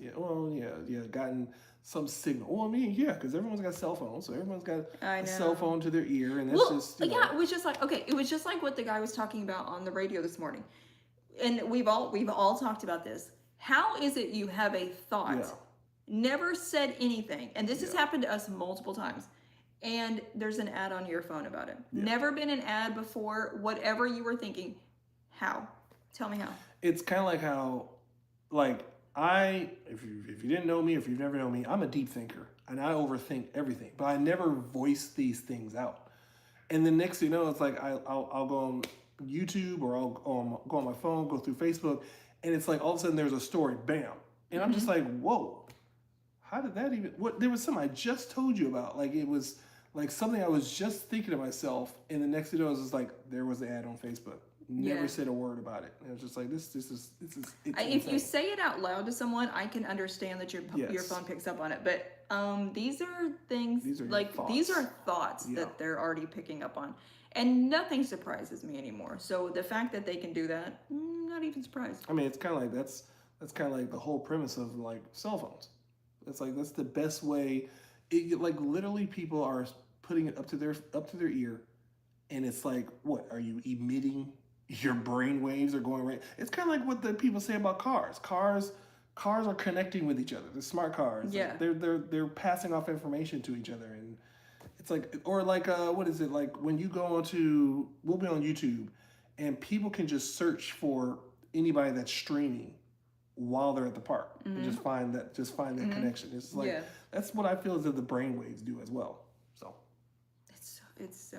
Gotten some signal. Well, I mean, because everyone's got cell phones, so everyone's got a cell phone to their ear, and that's it was just like, okay, it was just like what the guy was talking about on the radio this morning, and we've all talked about this. How is it you have a thought, never said anything, and this has happened to us multiple times, and there's an ad on your phone about it. Never been an ad before. Whatever you were thinking, how? Tell me how. It's kind of like how, like, if you didn't know me, if you've never known me, I'm a deep thinker, and I overthink everything, but I never voice these things out. And the next thing you know, it's like I'll go on YouTube, or I'll go on my phone, go through Facebook, and it's like all of a sudden there's a story, bam, and I'm just like, whoa, how did that even? What? There was something I just told you about, like it was like something I was just thinking to myself, and the next thing you know, it was just like there was an ad on Facebook. never Yeah. said a word about it. And it was just like this is it's If you insane. say it out loud to someone, I can understand that your Yes. phone picks up on it. But these are things These are your like these thoughts. are thoughts Yeah. that they're already picking up on, and nothing surprises me anymore. So the fact that they can do that, not even surprised. I mean, it's kind of like that's kind of like the whole premise of like cell phones. It's like that's the best way. Like literally, people are putting it up to their ear, and it's like, what are you emitting? Your brain waves are going right. It's kind of like what the people say about cars. Cars are connecting with each other. The smart cars. Yeah. They're passing off information to each other, and it's like, or like what is it like when you go onto? We'll be on YouTube, and people can just search for anybody that's streaming while they're at the park and just find that connection. It's like Yeah. that's what I feel as if the brainwaves do as well. So It's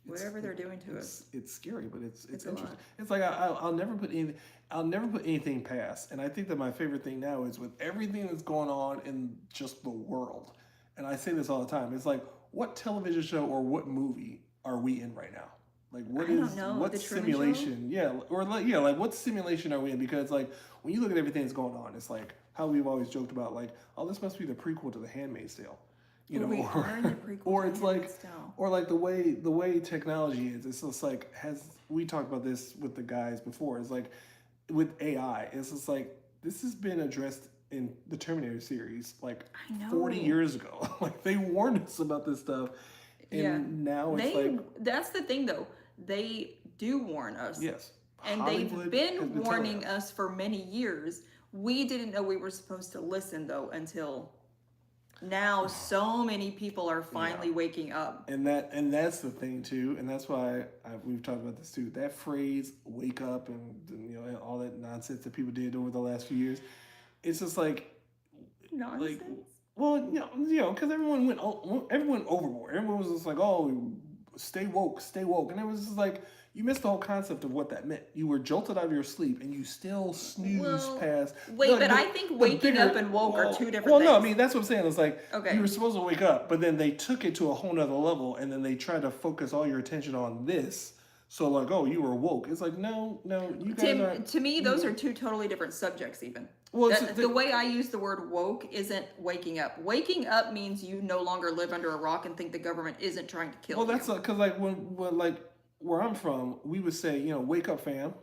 whatever they're doing to us. it's scary, but it's It's a interesting. lot. It's like I'll never put anything past. And I think that my favorite thing now is with everything that's going on in just the world. And I say this all the time. It's like, what television show or what movie are we in right now? Like what I don't know. what The Truman simulation? Yeah, or like yeah, like what simulation are we in? Because like when you look at everything that's going on, it's like how we've always joked about like, oh, this must be the prequel to The Handmaid's Tale. You know, We are in the prequel or to it's like Handmaid's Tale. or like the way technology is, it's just like we talked about this with the guys before. It's like with AI, it's just like this has been addressed in the Terminator series like I know. 40 years ago. Like they warned us about this stuff, and Yeah. now it's like That's the thing though. They do warn us. yes, And Hollywood they've has been telling warning us for many years. We didn't know we were supposed to listen though until now. So many people are finally waking up. And that's the thing too, and that's why we've talked about this too. That phrase "wake up" and you know all that nonsense that people did over the last few years. It's just like Nonsense. well, because everyone went overboard. Everyone was just like, "Oh, stay woke," and it was just like you missed the whole concept of what that meant. You were jolted out of your sleep, and you still snoozed past. Wait, like, but I think waking up and woke are two different no, I things. mean that's what I'm saying. It's like Okay. you were supposed to wake up, but then they took it to a whole nother level, and then they tried to focus all your attention on this. So like, oh, you were woke. It's like no, you guys aren't. To me, those are two totally different subjects. Even Well, the way I use the word woke isn't waking up. Waking up means you no longer live under a rock and think the government isn't trying to kill Well, you. that's because like when like where I'm from, we would say wake up, fam.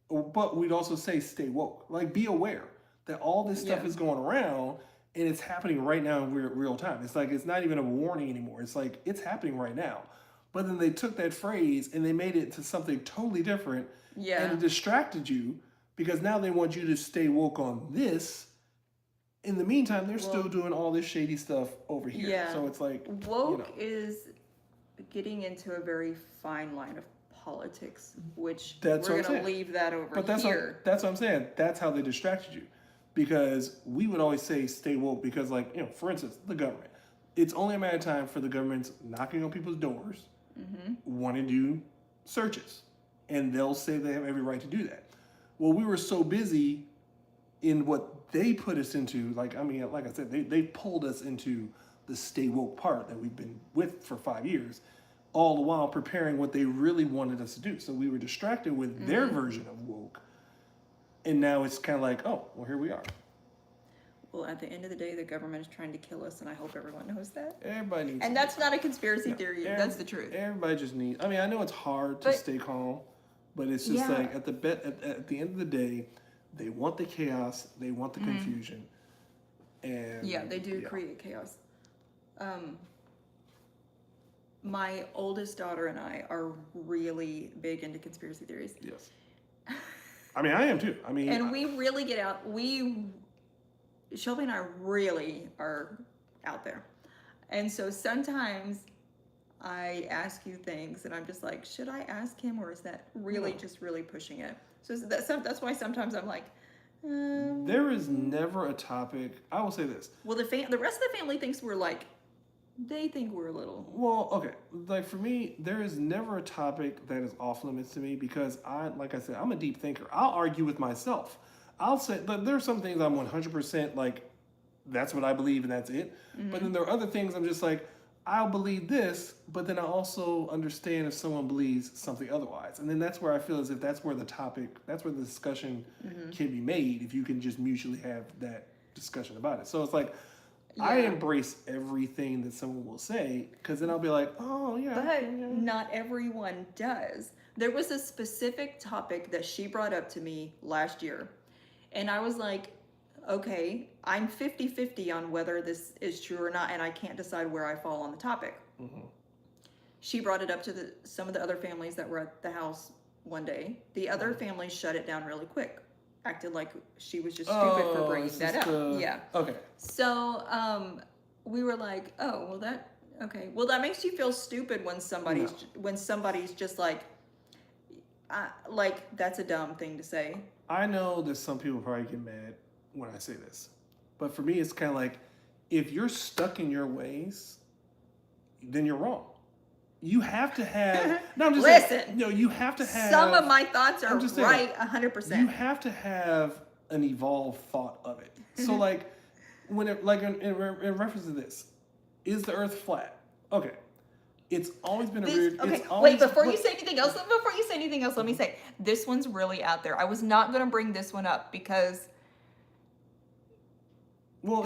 But we'd also say stay woke. Like be aware that all this stuff Yeah. is going around and it's happening right now in real time. It's like it's not even a warning anymore. It's like it's happening right now. But then they took that phrase and they made it to something totally different. Yeah. And it distracted you because now they want you to stay woke on this. In the meantime, they're still doing all this shady stuff over here. Yeah. So it's like Woke is getting into a very fine line of politics, which That's we're what I'm going to saying. leave that over But that's here. that's what I'm saying. That's how they distracted you, because we would always say stay woke because, like for instance, the government. It's only a matter of time for the government's knocking on people's doors, wanting to do searches, and they'll say they have every right to do that. Well, we were so busy in what they put us into. Like I said, they pulled us into the stay woke part that we've been with for 5 years, all the while preparing what they really wanted us to do. So we were distracted with their version of woke. And now it's kind of like, oh, well, here we are. Well, at the end of the day, the government is trying to kill us, and I hope everyone knows that. Everybody needs And that's not a conspiracy theory. That's the truth. Everybody just needs, I know it's hard to But- stay calm, but it's just Yeah. like at the end of the day, they want the chaos, they want the confusion. And Yeah, they do create chaos. My oldest daughter and I are really big into conspiracy theories. Yes. I am too. And we really get out. Shelby and I really are out there. And so sometimes I ask you things and I'm just like, should I ask him, or is that really just really pushing it? So that's why sometimes I'm like, there is never a topic, I will say this. well, the rest of the family thinks we're like, they think we're a little. Well, okay. Like for me, there is never a topic that is off limits to me because like I said, I'm a deep thinker. I'll argue with myself. I'll say that there are some things I'm 100% like, that's what I believe and that's it. But then there are other things I'm just like, I'll believe this, but then I also understand if someone believes something otherwise. And then that's where I feel as if that's where the discussion can be made, if you can just mutually have that discussion about it. So it's like, I Yeah. embrace everything that someone will say, because then I'll be like, oh, yeah. But yeah. not everyone does. There was a specific topic that she brought up to me last year. And I was like, okay, I'm 50-50 on whether this is true or not, and I can't decide where I fall on the topic. Mhm. She brought it up to some of the other families that were at the house one day. The other families shut it down really quick, acted like she was just stupid for bringing that up. Yeah. Okay. So we were like, oh, well that makes you feel stupid when somebody's just like that's a dumb thing to say. I know that some people probably get mad when I say this, but for me, it's kind of like, if you're stuck in your ways, then you're wrong. You have to have. No, I'm just Listen. saying, no, you have to have. Some of my thoughts are I'm just saying, right 100%. You have to have an evolved thought of it. So, like, when it, like in reference to this, is the Earth flat? Okay, it's always been a weird. Okay, it's always, wait. Before you say anything else, let me say this one's really out there. I was not going to bring this one up because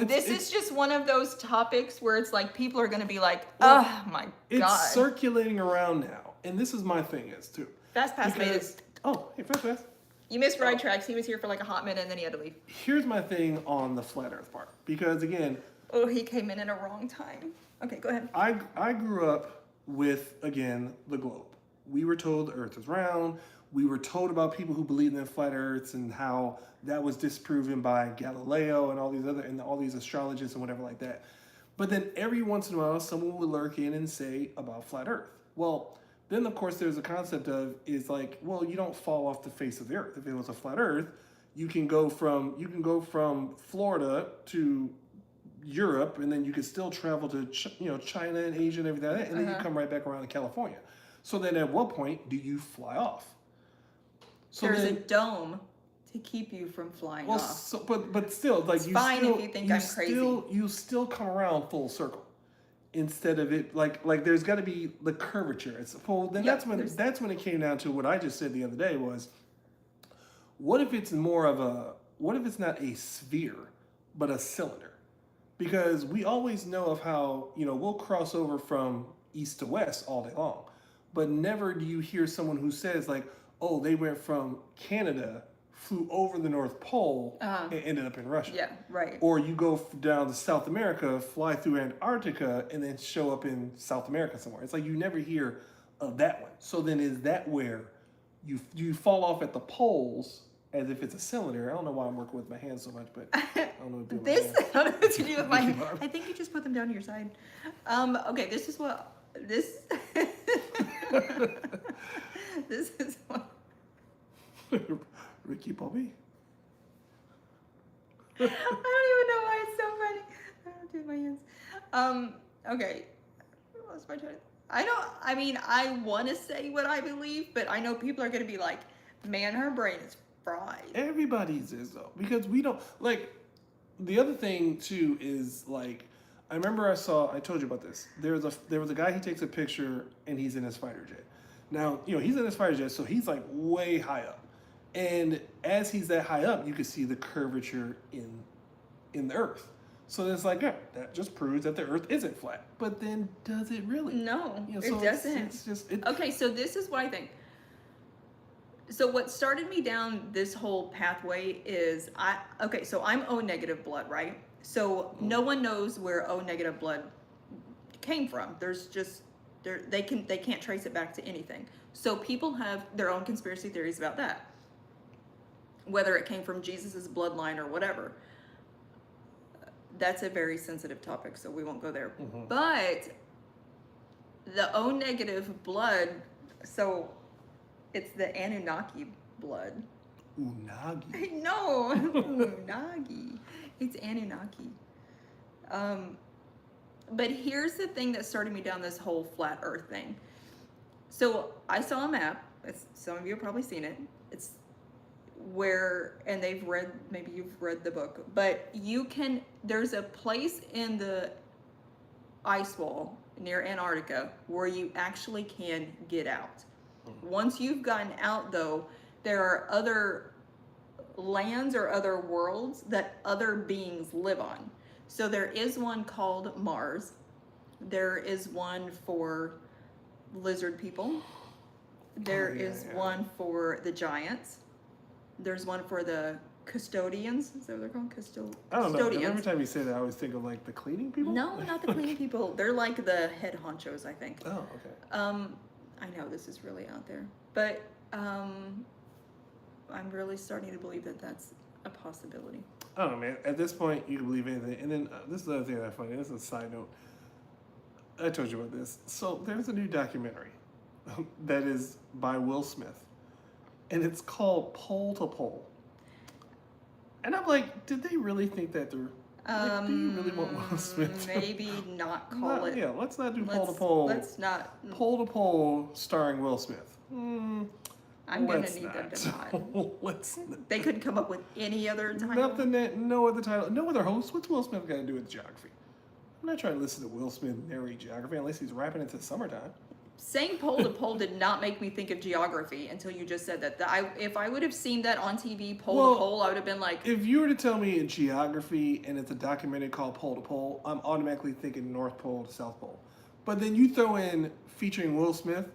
this is just one of those topics where it's like people are going to be like, oh my god. It's circulating around now, and this is my thing is too. Fast Pass made it. Oh, hey, Fast Pass. You missed Ride Tracks. He was here for like a hot minute and then he had to leave. Here's my thing on the flat Earth part, because again, oh, he came in at a wrong time. Okay, go ahead. I grew up with, again, the globe. We were told the Earth is round. We were told about people who believed in flat Earths and how that was disproven by Galileo and all these astrologists and whatever like that. But then every once in a while, someone would lurk in and say about flat Earth. Well, then of course there's a concept of, is like, well, you don't fall off the face of the Earth. If it was a flat Earth, you can go from Florida to Europe, and then you could still travel to China and Asia and everything like that, and then you come right back around to California. So then at what point do you fly off? So there's a dome to keep you from flying off. So, but still, like, it's fine if you think I'm crazy. You still come around full circle, instead of it like there's got to be the curvature. That's when it came down to what I just said the other day was, what if it's not a sphere but a cylinder? Because we always know of how we'll cross over from east to west all day long, but never do you hear someone who says like, oh, they went from Canada, flew over the North Pole, and ended up in Russia. Yeah, right. Or you go down to South America, fly through Antarctica, and then show up in South America somewhere. It's like you never hear of that one. So then is that where you fall off at the poles as if it's a cylinder? I don't know why I'm working with my hands so much, but I don't know what to do with my hands. I don't know what to do with my hands. I think you just put them down to your side. Okay, this is what... This is what... Ricky Bobby. I don't even know why it's so funny. I don't do my hands. Okay. I lost my train. I want to say what I believe, but I know people are going to be like, man, her brain is fried. Everybody's is though, because we don't like. The other thing too is like, I remember I told you about this. There was a guy, he takes a picture and he's in his fighter jet. Now, he's in his fighter jet, so he's like way high up. And as he's that high up, you can see the curvature in the Earth. So it's like, yeah, that just proves that the Earth isn't flat. But then, does it really? No, so it doesn't. It's just okay. So this is what I think. So what started me down this whole pathway is so I'm O negative blood, right? So no one knows where O negative blood came from. There's just they can't trace it back to anything. So people have their own conspiracy theories about that. Whether it came from Jesus's bloodline or whatever. That's a very sensitive topic, so we won't go there. Mm-hmm. But the O negative blood, so it's the Anunnaki blood. Unagi? No, Unagi. It's Anunnaki. But here's the thing that started me down this whole flat Earth thing. So I saw a map. Some of you have probably seen it. It's and maybe you've read the book, but there's a place in the ice wall near Antarctica where you actually can get out. Mm-hmm. Once you've gotten out, though, there are other lands or other worlds that other beings live on. So there is one called Mars. There is one for lizard people. There is one for the giants. There's one for the custodians. Is that what they're called? I don't know. Custodians. Every time you say that, I always think of like the cleaning people. No, not the cleaning people. They're like the head honchos, I think. Oh, okay. I know this is really out there, but I'm really starting to believe that that's a possibility. I don't know, man. At this point, you can believe anything. And then this is the other thing that I find. This is a side note. I told you about this. So there's a new documentary that is by Will Smith, and it's called Pole to Pole. And I'm like, did they really think that they're? Like, do you really want Will Smith? Maybe not call it. Yeah, let's not do Pole to Pole. Let's not. Pole to Pole starring Will Smith. I'm gonna need them to not. Let's not. They couldn't come up with any other title. Nothing that, no other title, no other host. What's Will Smith got to do with geography? I'm not trying to listen to Will Smith narrate geography unless he's rapping into summertime. Saying pole to pole did not make me think of geography until you just said that. If I would have seen that on TV, pole to pole, I would have been like. If you were to tell me in geography and it's a documentary called Pole to Pole, I'm automatically thinking North Pole to South Pole. But then you throw in featuring Will Smith,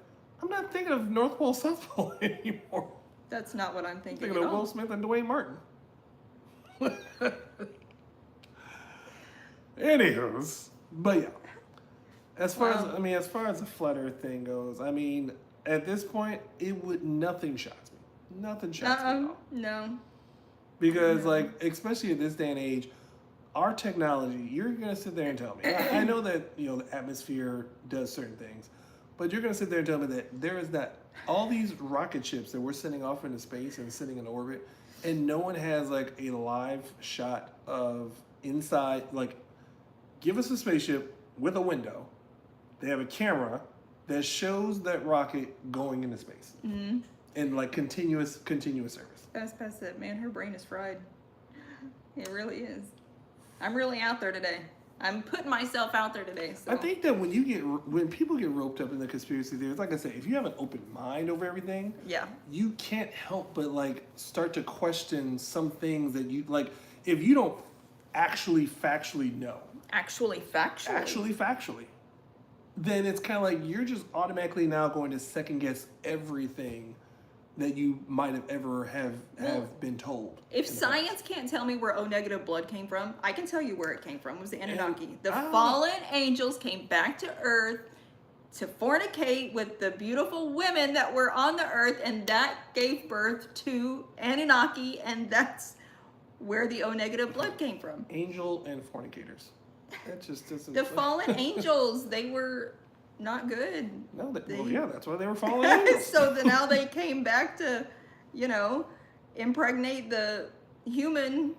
I'm not thinking of North Pole, South Pole anymore. That's not what I'm I'm thinking. thinking of Will Smith and Dwayne Martin. Anywho's, but yeah. As far as the flat Earth thing goes, I mean, at this point, nothing shocks me. Nothing shocks me at all. No. Because like, especially at this day and age, our technology, you're gonna sit there and tell me. I know that the atmosphere does certain things, but you're gonna sit there and tell me that there is all these rocket ships that we're sending off into space and sitting in orbit, and no one has like a live shot of inside. Like, give us a spaceship with a window. They have a camera that shows that rocket going into space in like continuous service. That's past it, man. Her brain is fried. It really is. I'm really out there today. I'm putting myself out there today. So. I think that when people get roped up in the conspiracy theories, like I said, if you have an open mind over everything, you can't help but like start to question some things that you like. If you don't actually factually know, actually factually, then it's kind of like you're just automatically now going to second guess everything that you might have ever have been told. If science can't tell me where O negative blood came from, I can tell you where it came from. It was the Anunnaki. The fallen angels came back to Earth to fornicate with the beautiful women that were on the Earth, and that gave birth to Anunnaki, and that's where the O negative blood came from. Angel and fornicators. That just doesn't. The fallen angels, they were not good. No, that's why they were fallen angels. So now they came back to, impregnate the human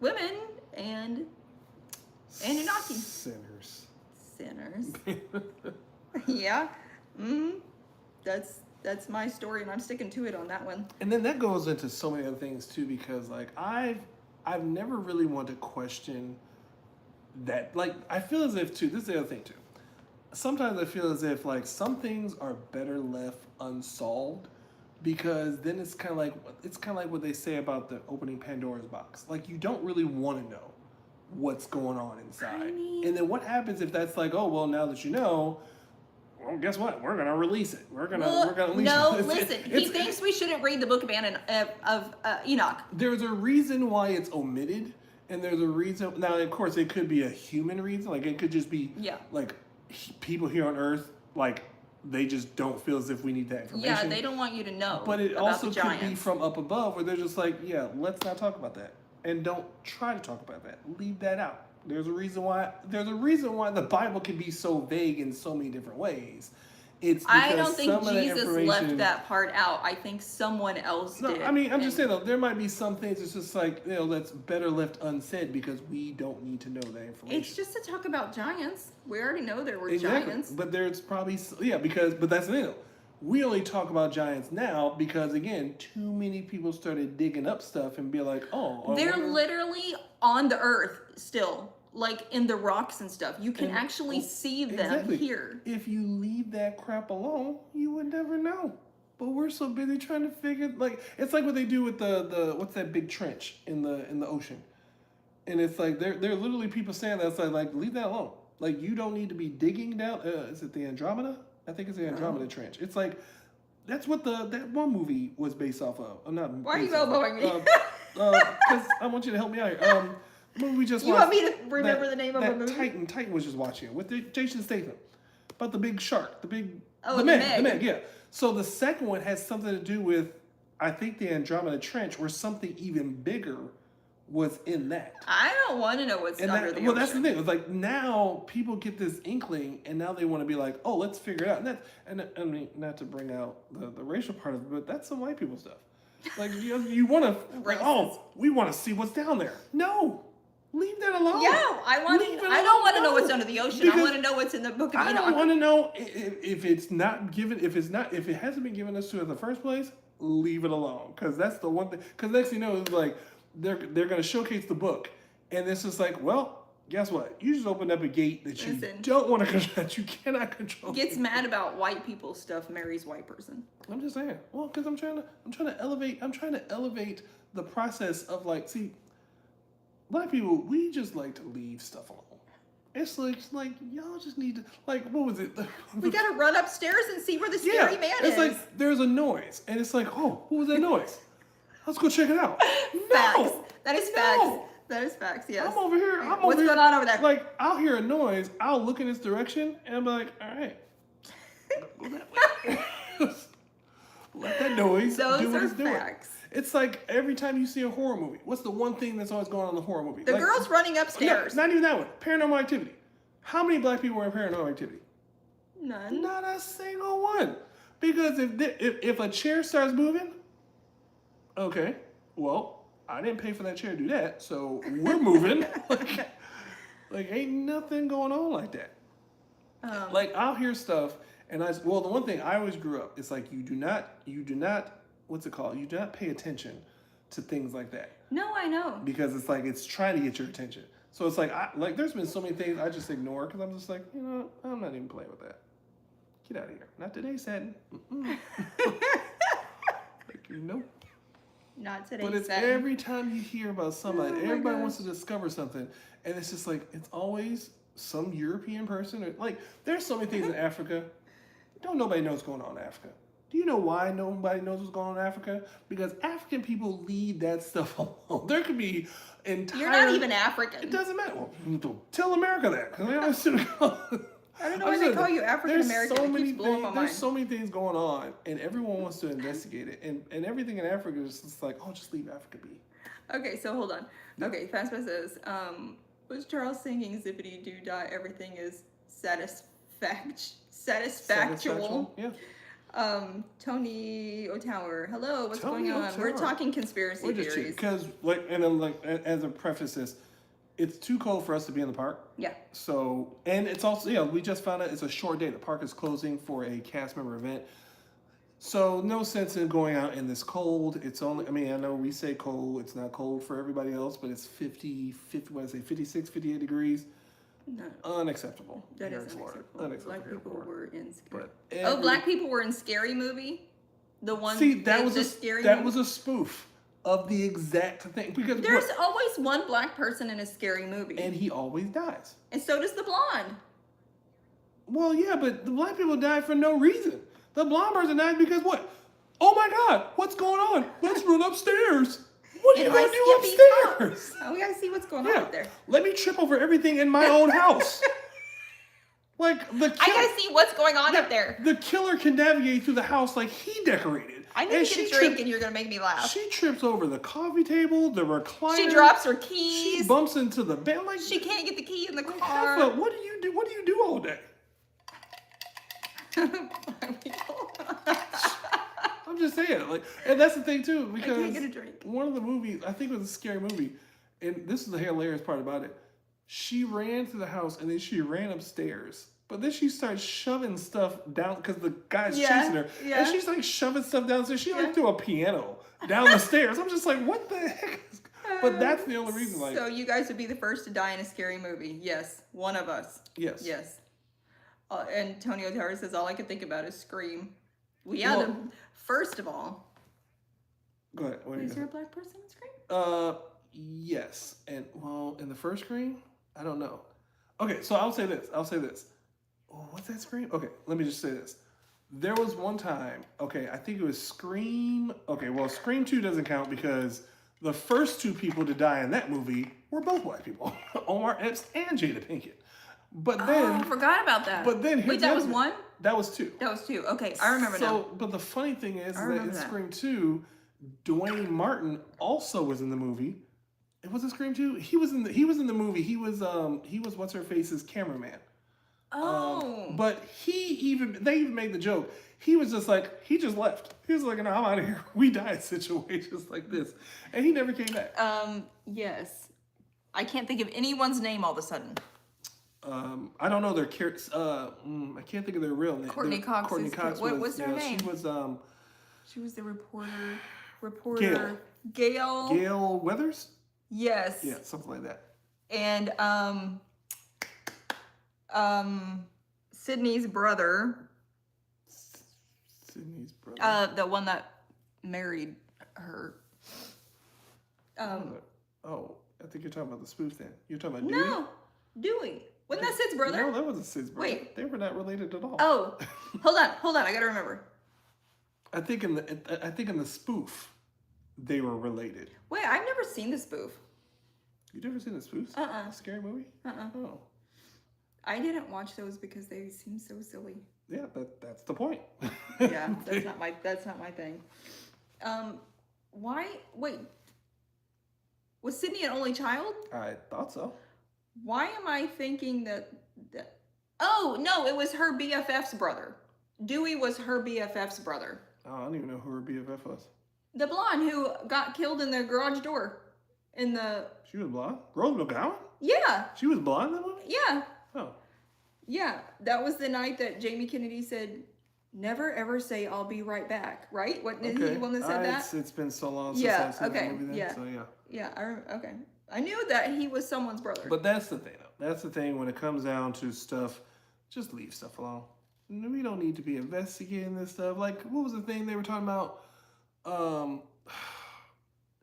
women and Anunnaki. Sinners. Yeah. That's my story, and I'm sticking to it on that one. And then that goes into so many other things too, because like I've never really wanted to question that. Like, I feel as if too, this is the other thing too. Sometimes I feel as if like some things are better left unsolved, because then it's kind of like what they say about the opening Pandora's box. Like, you don't really want to know what's going on inside. And then what happens if that's like, oh well, now that you know, well, guess what? We're gonna release it. We're gonna unleash it. Listen. He thinks we shouldn't read the book of Enoch. There's a reason why it's omitted, and there's a reason. Now, of course, it could be a human reason. Like, it could just be like people here on Earth, like they just don't feel as if we need that information. Yeah, they don't want you to know. But it about also the could giants. be from up above, where they're just like, yeah, let's not talk about that, and don't try to talk about that. Leave that out. There's a reason why the Bible can be so vague in so many different ways. It's because I don't think some of the Jesus left that part out. I think someone else did. No, I mean, I'm just saying though, there might be some things that's just like, that's better left unsaid because we don't need to know that information. It's just to talk about giants. We already know there were Exactly. giants. But there's probably, but that's the thing. We only talk about giants now because, again, too many people started digging up stuff and be like, oh. They're literally on the earth still. like in the rocks and stuff. You can And- actually see them exactly. here. If you leave that crap alone, you would never know. But we're so busy trying to figure, like, it's like what they do with the what's that big trench in the ocean, and it's like there are literally people saying that's like leave that alone. Like, you don't need to be digging down. Is it the Andromeda? I think it's the Andromeda Trench. It's like that's what that one movie was based off of. I'm not. Why are you based off of. elbowing me? Because I want you to help me out here. The movie we just You watched. want me to remember the name of a that movie? Titan was just watching it with Jason Statham about the big shark, Oh, the the Meg, Meg. yeah. So the second one has something to do with, I think, the Andromeda Trench, where something even bigger was in that. I don't want to know what's And under that, the well, ocean. that's the thing. It's like now people get this inkling, and now they want to be like, oh, let's figure it out. And I mean, not to bring out the racial part of it, but that's some white people stuff. Like you want to, like, oh, we want to see what's down there. No, leave that alone. Yeah, I don't want to know what's under the ocean. I Because want to know what's in the Book of I Enoch. don't want to know if it hasn't been given us to in the first place. Leave it alone, because that's the one thing. Because next thing you know, it's like they're going to showcase the book, and it's just like, well, guess what? You just opened up a gate that you Listen. don't want to control. That you cannot control. Gets mad about white people stuff, marries white person. I'm just saying. Well, because I'm trying to elevate the process of, like, see, black people, we just like to leave stuff alone. It's like y'all just need to, like, what was it? We gotta run upstairs and see where the scary man it's is. like there's a noise, and it's like, oh, what was that noise? Let's go check it out. Facts. No, That is no. facts. That is facts. Yes. I'm over here. What's going on over there? Like, I'll hear a noise. I'll look in this direction, and I'm like, all right, go that way. Let that noise Those do what are it's doing. facts. It's like every time you see a horror movie, what's the one thing that's always going on in the horror movie? The Like, girl's running upstairs. No, not even that one. Paranormal Activity. How many black people were in Paranormal Activity? None. Not a single one. Because if a chair starts moving, okay, well, I didn't pay for that chair to do that, so we're moving. like ain't nothing going on like that. Like, I'll hear stuff, and the one thing I always grew up, it's like you do not, what's it called? You do not pay attention to things like that. No, I know. Because it's like it's trying to get your attention. So it's like there's been so many things I just ignore because I'm just like, you know, I'm not even playing with that. Get out of here. Not today, Satin. Like, nope. Not today. But it's Saturn. every time you hear about somebody, Oh my everybody gosh. wants to discover something, and it's just like it's always some European person. Or, like, there's so many things in Africa. Don't nobody knows what's going on in Africa. Do you know why nobody knows what's going on in Africa? Because African people leave that stuff alone. There could be entire. You're not even African. It doesn't matter. Well, tell America that, because they always sit I don't know why they call you African American. So It many keeps blowing my things, mind. there's so many things going on, and everyone wants to investigate it, and everything in Africa is just like, oh, just leave Africa be. Okay, so hold on. Okay, Fastpass says, was Charles singing Zippity Doo Dah? Everything is satisfactual. Yeah. Tony O'Tower, hello, what's Tony going on? We're O'Tower. talking conspiracy We're just theories. because, like, and then, like, as a preface, this, it's too cold for us to be in the park. Yeah. So, and it's also, we just found out it's a short day. The park is closing for a cast member event. So, no sense in going out in this cold. It's only, I mean, I know we say cold. It's not cold for everybody else, but it's 56, 58 degrees. No, Unacceptable. that here is in Florida. unacceptable. Black here in people Florida. were in Scary. But Black people were in Scary Movie? The one See, that in was the a Scary that Movie? was a spoof of the exact thing, because There's always one black person in a Scary Movie. and he always dies. And so does the blonde. Well, yeah, but the black people die for no reason. The blonde person dies because what? Oh my God, what's going on? Let's run upstairs. What are you And my gonna do skippy upstairs? Oh, we gotta see what's going on Yeah, up there. let me trip over everything in my own house. Like I gotta see what's going on up there. The killer can navigate through the house like he decorated. I need And to get a she drink tripped- and you're gonna make me laugh. She trips over the coffee table, the recliner. She drops her She keys. bumps into the bed. Like, She can't get the key in the Half car. a- what do you do? What do you do all day? I'm just saying, like, and that's the thing too, because can't get a drink. one of the movies, I think it was a scary movie, and this is the hilarious part about it. She ran to the house and then she ran upstairs, but then she starts shoving stuff down because the guy's Yeah, chasing her, yeah. and she's like shoving stuff downstairs. She Yeah. like threw a piano down the stairs. I'm just like, what the heck? But that's the only reason, like, So you guys would be the first to die in a scary movie. Yes, one of us. yes. Yes. Antonio Tara says all I can think about is Scream. Well, yeah. Well- First of all, Go ahead. What are you is there a gonna black person in Scream? say? Yes. And, well, in the first Scream, I don't know. Okay, so I'll say this. Oh, what's that Scream? Okay, let me just say this. There was one time, okay, I think it was Scream. Okay, well, Scream 2 doesn't count because the first two people to die in that movie were both white people, Omar Epps and Jada Pinkett. But Oh, I then, forgot about that. but then, Wait, that was one? That was two. That was two. Okay, I remember now. But the funny thing is I that remember in that. Scream 2, Dwayne Martin also was in the movie. It was in Scream 2. He was in the movie. He was what's her face's cameraman. Oh. But they even made the joke. He was just like, he just left. He was like, no, I'm out of here. We die in situations like this. And he never came back. Yes. I can't think of anyone's name all of a sudden. I don't know their characters. I can't think of their real name. Courtney Cox. Courtney Cox. What was her name? She was She was the reporter. Gail. Gail Weathers. Yes. Yeah, something like that. And Sydney's brother. Sydney's brother. The one that married her. Oh, I think you're talking about the spoof then. You're talking about Dewey? No, Dewey. Wasn't that Sid's brother? No, that wasn't Sid's brother. Wait. They were not related at all. Oh, hold on. I gotta remember. I think in the spoof, they were related. Wait, I've never seen the spoof. You never seen the spoof? Scary movie? Oh. I didn't watch those because they seem so silly. Yeah, that's the point. Yeah, that's not my thing. Why? Wait. Was Sydney an only child? I thought so. Why am I thinking that? Oh no, it was her BFF's brother. Dewey was her BFF's brother. Oh, I don't even know who her BFF was. The blonde who got killed in the garage door. She was blonde? Rose McGowan? Yeah. She was blonde in that movie? Yeah. Oh. Yeah. That was the night that Jamie Kennedy said, "Never ever say I'll be right back." Right? What is he the one that said that? It's been so long since Yeah, I've seen okay, that movie then, yeah. so yeah. Yeah. Okay. I knew that he was someone's brother. But that's the thing, though. That's the thing when it comes down to stuff, just leave stuff alone. We don't need to be investigating this stuff. Like, what was the thing they were talking about?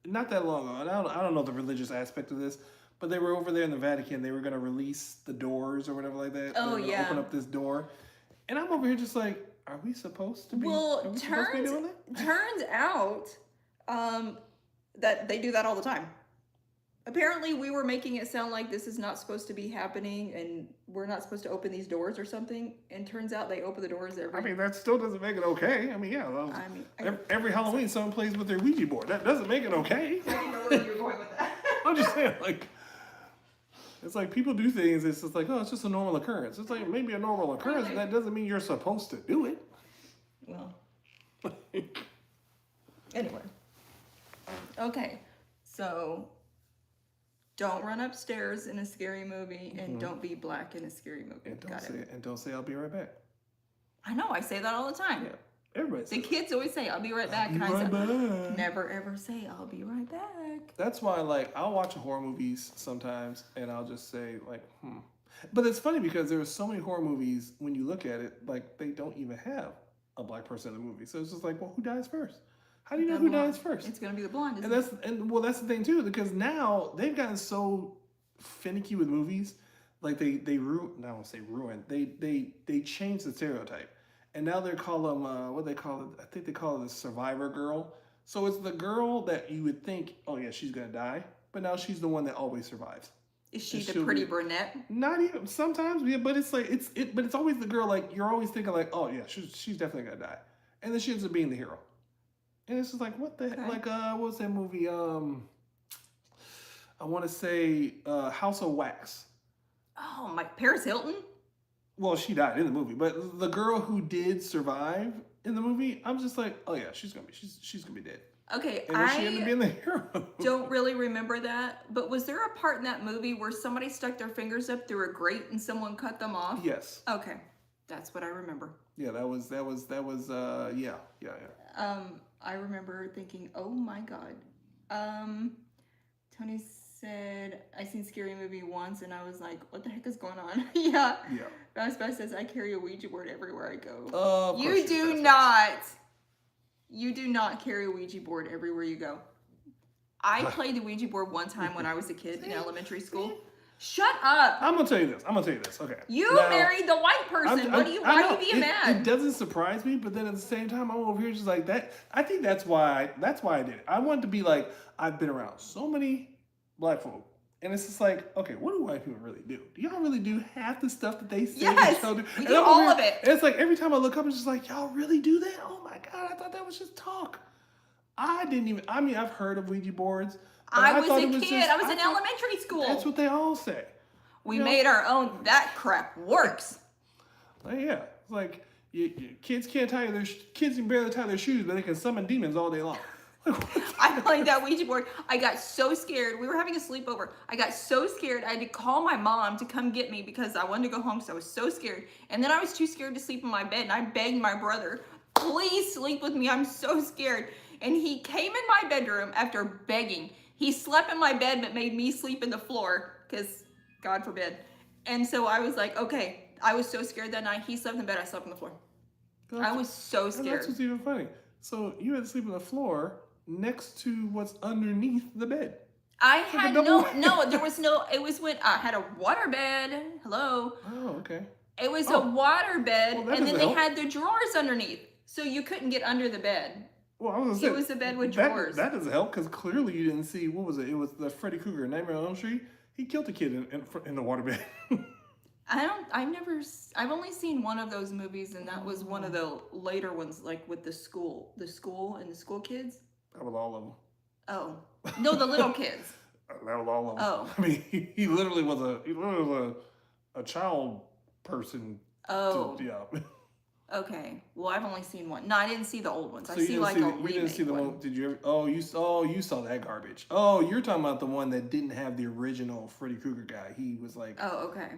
Not that long ago. And I don't know the religious aspect of this, but they were over there in the Vatican. They were going to release the doors or whatever like that. Oh, They were gonna yeah. Open up this door. And I'm over here just like, are we supposed to be, Well, are we supposed to be doing that? turns out that they do that all the time. Apparently, we were making it sound like this is not supposed to be happening and we're not supposed to open these doors or something. And turns out they open the doors every... I mean, that still doesn't make it okay. I mean, yeah. Every Halloween, someone plays with their Ouija board. That doesn't make it okay. I didn't know where you were going with that. I'm just saying, like, it's like people do things. It's just like, oh, it's just a normal occurrence. It's like maybe a normal occurrence, but that doesn't mean you're supposed to do it. Well, anyway. Okay, so don't run upstairs in a scary movie and don't be black in a scary movie. And Got it. don't say I'll be right back. I know, I say that all the time. Yeah, everybody. The Says kids always say, "I'll be right back," and I right say, back. never ever say, "I'll be right back." That's why, like, I'll watch horror movies sometimes, and I'll just say, like, But it's funny because there are so many horror movies. When you look at it, like, they don't even have a black person in the movie. So it's just like, well, who dies first? How do you know The who blonde. dies first? It's gonna be the blonde. And that's the thing too, because now they've gotten so finicky with movies, like they ruin. I don't say ruin. They changed the stereotype, and now they call them what they call it. I think they call it the survivor girl. So it's the girl that you would think, oh yeah, she's gonna die, but now she's the one that always survives. Is she and the she'll pretty be- brunette? Not even sometimes, yeah, but it's like but it's always the girl. Like you're always thinking like, oh yeah, she's definitely gonna die, and then she ends up being the hero. And it's just like, what the Okay. heck? Like, what was that movie? I want to say House of Wax. Oh my, Paris Hilton. Well, she died in the movie, but the girl who did survive in the movie, I'm just like, oh yeah, she's gonna be dead. Okay, And then she ended up being the hero. don't really remember that, but was there a part in that movie where somebody stuck their fingers up through a grate and someone cut them off? Yes. Okay, that's what I remember. Yeah, that was yeah. I remember thinking, oh my god. Tony said, I seen Scary Movie once and I was like, what the heck is going on? Yeah. Yeah. Raspas says, I carry a Ouija board everywhere I go. Of course You do does. not. You do not carry a Ouija board everywhere you go. I played the Ouija board one time when I was a kid in elementary school. Shut up. I'm gonna tell you this. Okay. You Now, married the white person. Why are you being mad? It doesn't surprise me, but then at the same time, I'm over here just like that. I think that's why I did it. I wanted to be like, I've been around so many black folk, and it's just like, okay, what do white people really do? Do y'all really do half the stuff that they say Yes, y'all do? we And do I'm all over of here- it. And it's like every time I look up, it's just like, y'all really do that? Oh my god, I thought that was just talk. I've heard of Ouija boards. But I was thought a it kid. just- I was in thought- elementary school. That's what they all say. We You know? made our own. That crap works. Like, yeah, it's like kids can't kids can barely tie their shoes, but they can summon demons all day long. I played that Ouija board. I got so scared. We were having a sleepover. I got so scared. I had to call my mom to come get me because I wanted to go home because I was so scared. And then I was too scared to sleep in my bed. And I begged my brother, please sleep with me. I'm so scared. And he came in my bedroom after begging. He slept in my bed but made me sleep in the floor because God forbid. And so I was like, okay. I was so scared that night. He slept in bed. I slept on the floor. I was so And scared. that's what's even funny. So you had to sleep on the floor next to what's underneath the bed. I like a had double- there was no, it was when I had a water bed. Hello. Oh, okay. It was a Oh. water bed, Well, that and then doesn't they help. had the drawers underneath. So you couldn't get under the bed. Well, I was gonna say, It was a bed with that, drawers. That doesn't help because clearly you didn't see, what was it? It was the Freddy Krueger, Nightmare on Elm Street. He killed a kid in the waterbed. I've only seen one of those movies, and that was one of the later ones, like with the school and the school kids. That was all of them. Oh. No, the little kids. That was all of them. Oh. I mean, he literally was a child person. Oh. Yeah. Okay. Well, I've only seen one. No, I didn't see the old ones. I So you see didn't like see a the, you didn't see the remake one. Did you ever? Oh, you saw that garbage. Oh, you're talking about the one that didn't have the original Freddy Krueger guy. He was like Oh, okay.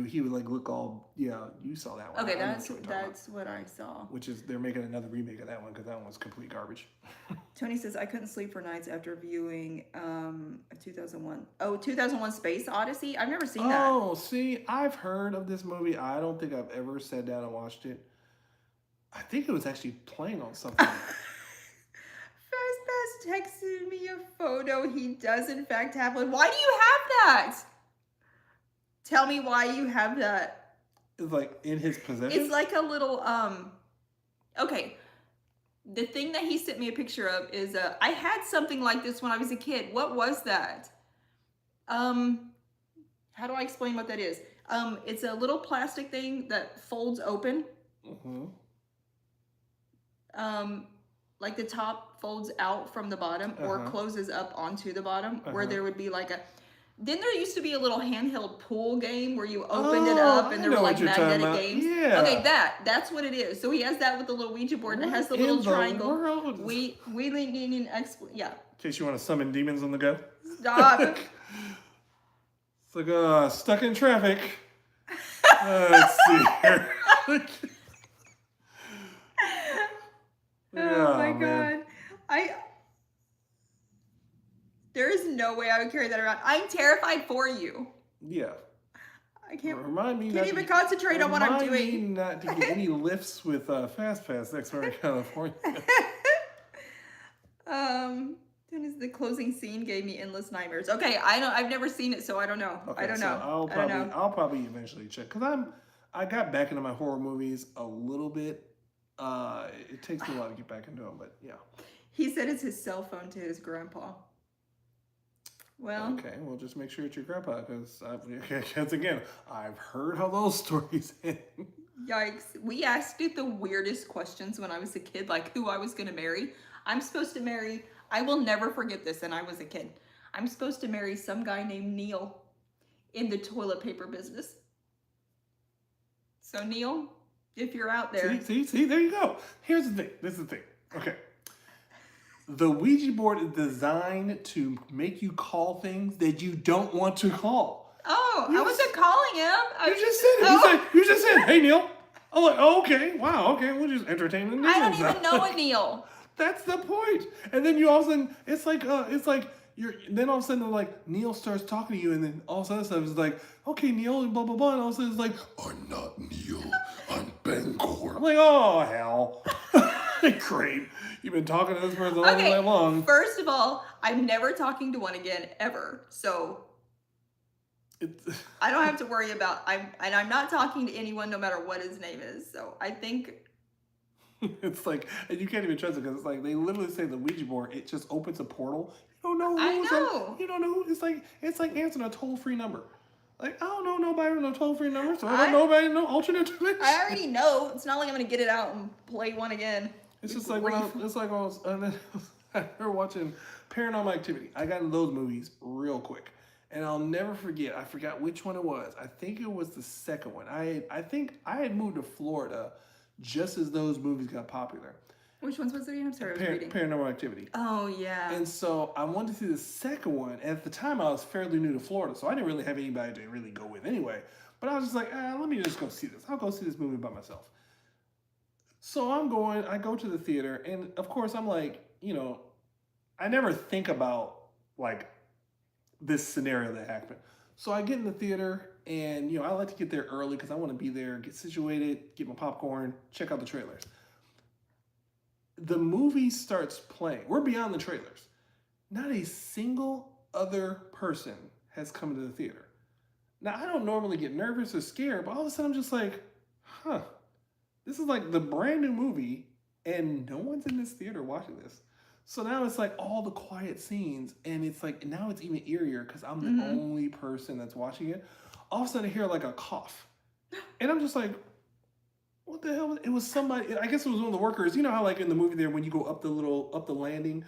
he would like look all, yeah. You saw that one. Okay, I know that's what you're talking about. what I saw. Which is they're making another remake of that one because that one was complete garbage. Tony says, I couldn't sleep for nights after viewing 2001. Oh, 2001 Space Odyssey? I've never seen that. Oh, see, I've heard of this movie. I don't think I've ever sat down and watched it. I think it was actually playing on something. Fast texted me a photo. He does, in fact, have one. Why do you have that? Tell me why you have that. It's like in his possession. It's like a little, okay. The thing that he sent me a picture of is, I had something like this when I was a kid. What was that? How do I explain what that is? It's a little plastic thing that folds open. Mm-hmm. Like the top folds out from the bottom or closes up onto the bottom, where there would be like a. Then there used to be a little handheld pool game where you opened it up and there were like magnetic games. Yeah. Okay, that's what it is. So he has that with the little Ouija board and it has the little triangle. We need an yeah. In case you want to summon demons on the go. Stop. It's like stuck in traffic. Let's see here. Oh my man. god. There is no way I would carry that around. I'm terrified for you. Yeah. I can't Can't even concentrate on what I'm doing. Not to get any lifts with Fast Pass next summer in California. Then is the closing scene gave me endless nightmares. Okay, I've never seen it, so I don't know. Okay, I don't know. I'll probably eventually check because I got back into my horror movies a little bit. It takes me a while to get back into them, but yeah. He said it's his cell phone to his grandpa. Well, okay, well, just make sure it's your grandpa because again, I've heard how those stories end. Yikes. We asked it the weirdest questions when I was a kid, like who I was going to marry. I'm supposed to marry, I will never forget this, and I was a kid. I'm supposed to marry some guy named Neil in the toilet paper business. So Neil, if you're out there. See, there you go. Here's the thing. This is the thing. Okay. The Ouija board is designed to make you call things that you don't want to call. Oh, I wasn't calling him. You just said it. You just said, hey, Neil. I'm like, oh, okay. Wow, okay. We'll just entertain the Neil. I don't even know a Neil. That's the point. And then you all of a sudden, it's like Then all of a sudden, they're like, Neil starts talking to you, and then all of a sudden stuff is like, okay, Neil, and blah, blah, blah. And all of a sudden, it's like, I'm not Neil, I'm Bangor. I'm like, oh, hell. Great. You've been talking to this person all Okay, night long. first of all, I'm never talking to one again, ever. So I don't have to worry about, I'm not talking to anyone no matter what his name is. So I think It's like, and you can't even trust it because it's like they literally say the Ouija board. It just opens a portal. You don't know who. I know. You don't know who. It's like answering a toll-free number. Like I don't know nobody with no toll-free number, so I don't know nobody no alternate dimension. I already know. It's not like I'm gonna get it out and play one again. It's just like when I was we're watching Paranormal Activity. I got into those movies real quick, and I'll never forget. I forgot which one it was. I think it was the second one. I think I had moved to Florida just as those movies got popular. Which ones was it again? I'm sorry, I was reading. Paranormal Activity. Oh, yeah. And so I wanted to see the second one. At the time, I was fairly new to Florida, so I didn't really have anybody to really go with anyway. But I was just like, let me just go see this. I'll go see this movie by myself. So I go to the theater, and of course, I'm like, I never think about, like, this scenario that happened. So I get in the theater, and, I like to get there early because I want to be there, get situated, get my popcorn, check out the trailers. The movie starts playing. We're beyond the trailers. Not a single other person has come to the theater. Now, I don't normally get nervous or scared, but all of a sudden I'm just like, this is like the brand new movie, and no one's in this theater watching this. So now it's like all the quiet scenes, and it's like, now it's even eerier because I'm the only person that's watching it. All of a sudden I hear like a cough. And I'm just like, what the hell? It was somebody, I guess it was one of the workers. You know how like in the movie there when you go up the landing,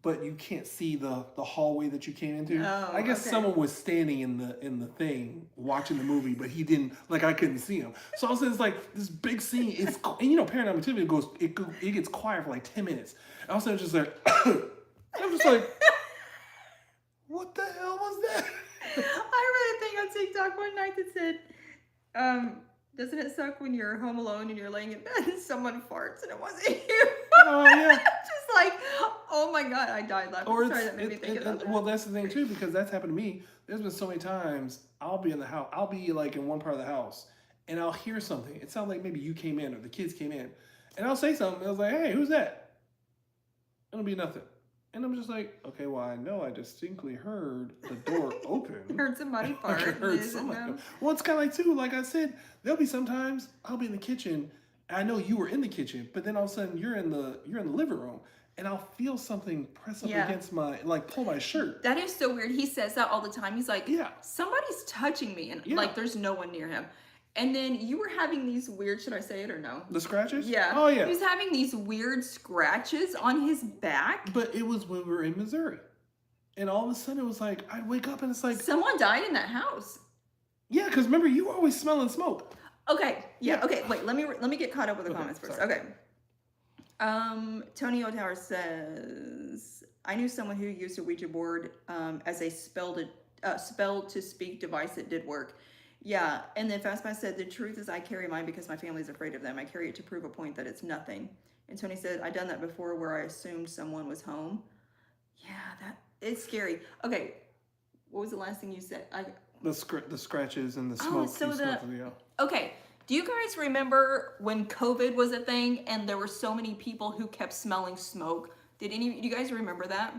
but you can't see the hallway that you came into? Oh, I guess okay. someone was standing in the thing watching the movie, but he didn't, like I couldn't see him. So all of a sudden it's like this big scene. It's, and Paranormal Activity it gets quiet for like 10 minutes. And all of a sudden it's just like, I'm just like, what the hell was that? I read a thing on TikTok one night that said, doesn't it suck when you're home alone and you're laying in bed and someone farts and it wasn't you? Oh, yeah. Just like, oh my God, I died laughing. Or Sorry, that made me think about that. well, that's the thing too, because that's happened to me. There's been so many times I'll be in the house, I'll be like in one part of the house, and I'll hear something. It sounds like maybe you came in or the kids came in, and I'll say something. I was like, "Hey, who's that?" It'll be nothing, and I'm just like, "Okay, well, I know I distinctly heard the door open." Heard somebody fart. Like I heard somebody. Well, it's kind of like too. Like I said, there'll be sometimes I'll be in the kitchen. I know you were in the kitchen, but then all of a sudden you're in the living room, and I'll feel something press up against my, like, pull my shirt. That is so weird. He says that all the time. He's like, Yeah. somebody's touching me, and like there's no one near him. And then you were having these weird, should I say it or no? The scratches? Yeah. Oh yeah. He was having these weird scratches on his back. But it was when we were in Missouri, and all of a sudden it was like I'd wake up and it's like, Someone died in that house. yeah, because remember you were always smelling smoke. Okay. Yeah. Okay. Wait. Let me get caught up with the comments first. Sorry. Okay. Tony O'Tower says, I knew someone who used a Ouija board as a spell to speak device that did work. Yeah, and then Fastpass said, the truth is I carry mine because my family's afraid of them. I carry it to prove a point that it's nothing. And Tony said, I've done that before where I assumed someone was home. Yeah, it's scary. Okay, what was the last thing you said? The scratches and the smoke. Okay, do you guys remember when COVID was a thing and there were so many people who kept smelling smoke? Do you guys remember that?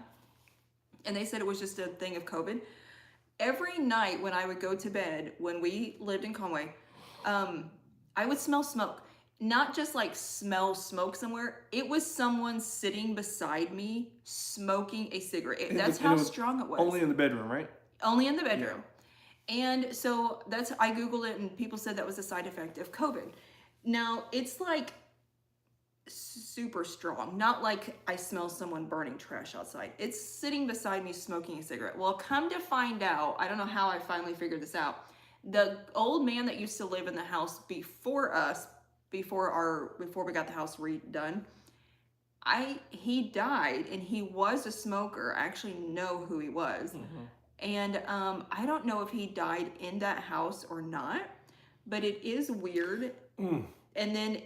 And they said it was just a thing of COVID. Every night when I would go to bed, when we lived in Conway, I would smell smoke. Not just like smell smoke somewhere. It was someone sitting beside me smoking a cigarette. That's how strong it was. Only in the bedroom, right? Only in the bedroom. Yeah. And so I Googled it and people said that was a side effect of COVID. Now, it's like super strong. Not like I smell someone burning trash outside. It's sitting beside me smoking a cigarette. Well, come to find out, I don't know how I finally figured this out. The old man that used to live in the house before us, before we got the house redone, he died and he was a smoker. I actually know who he was. Mm-hmm. And I don't know if he died in that house or not, but it is weird. And then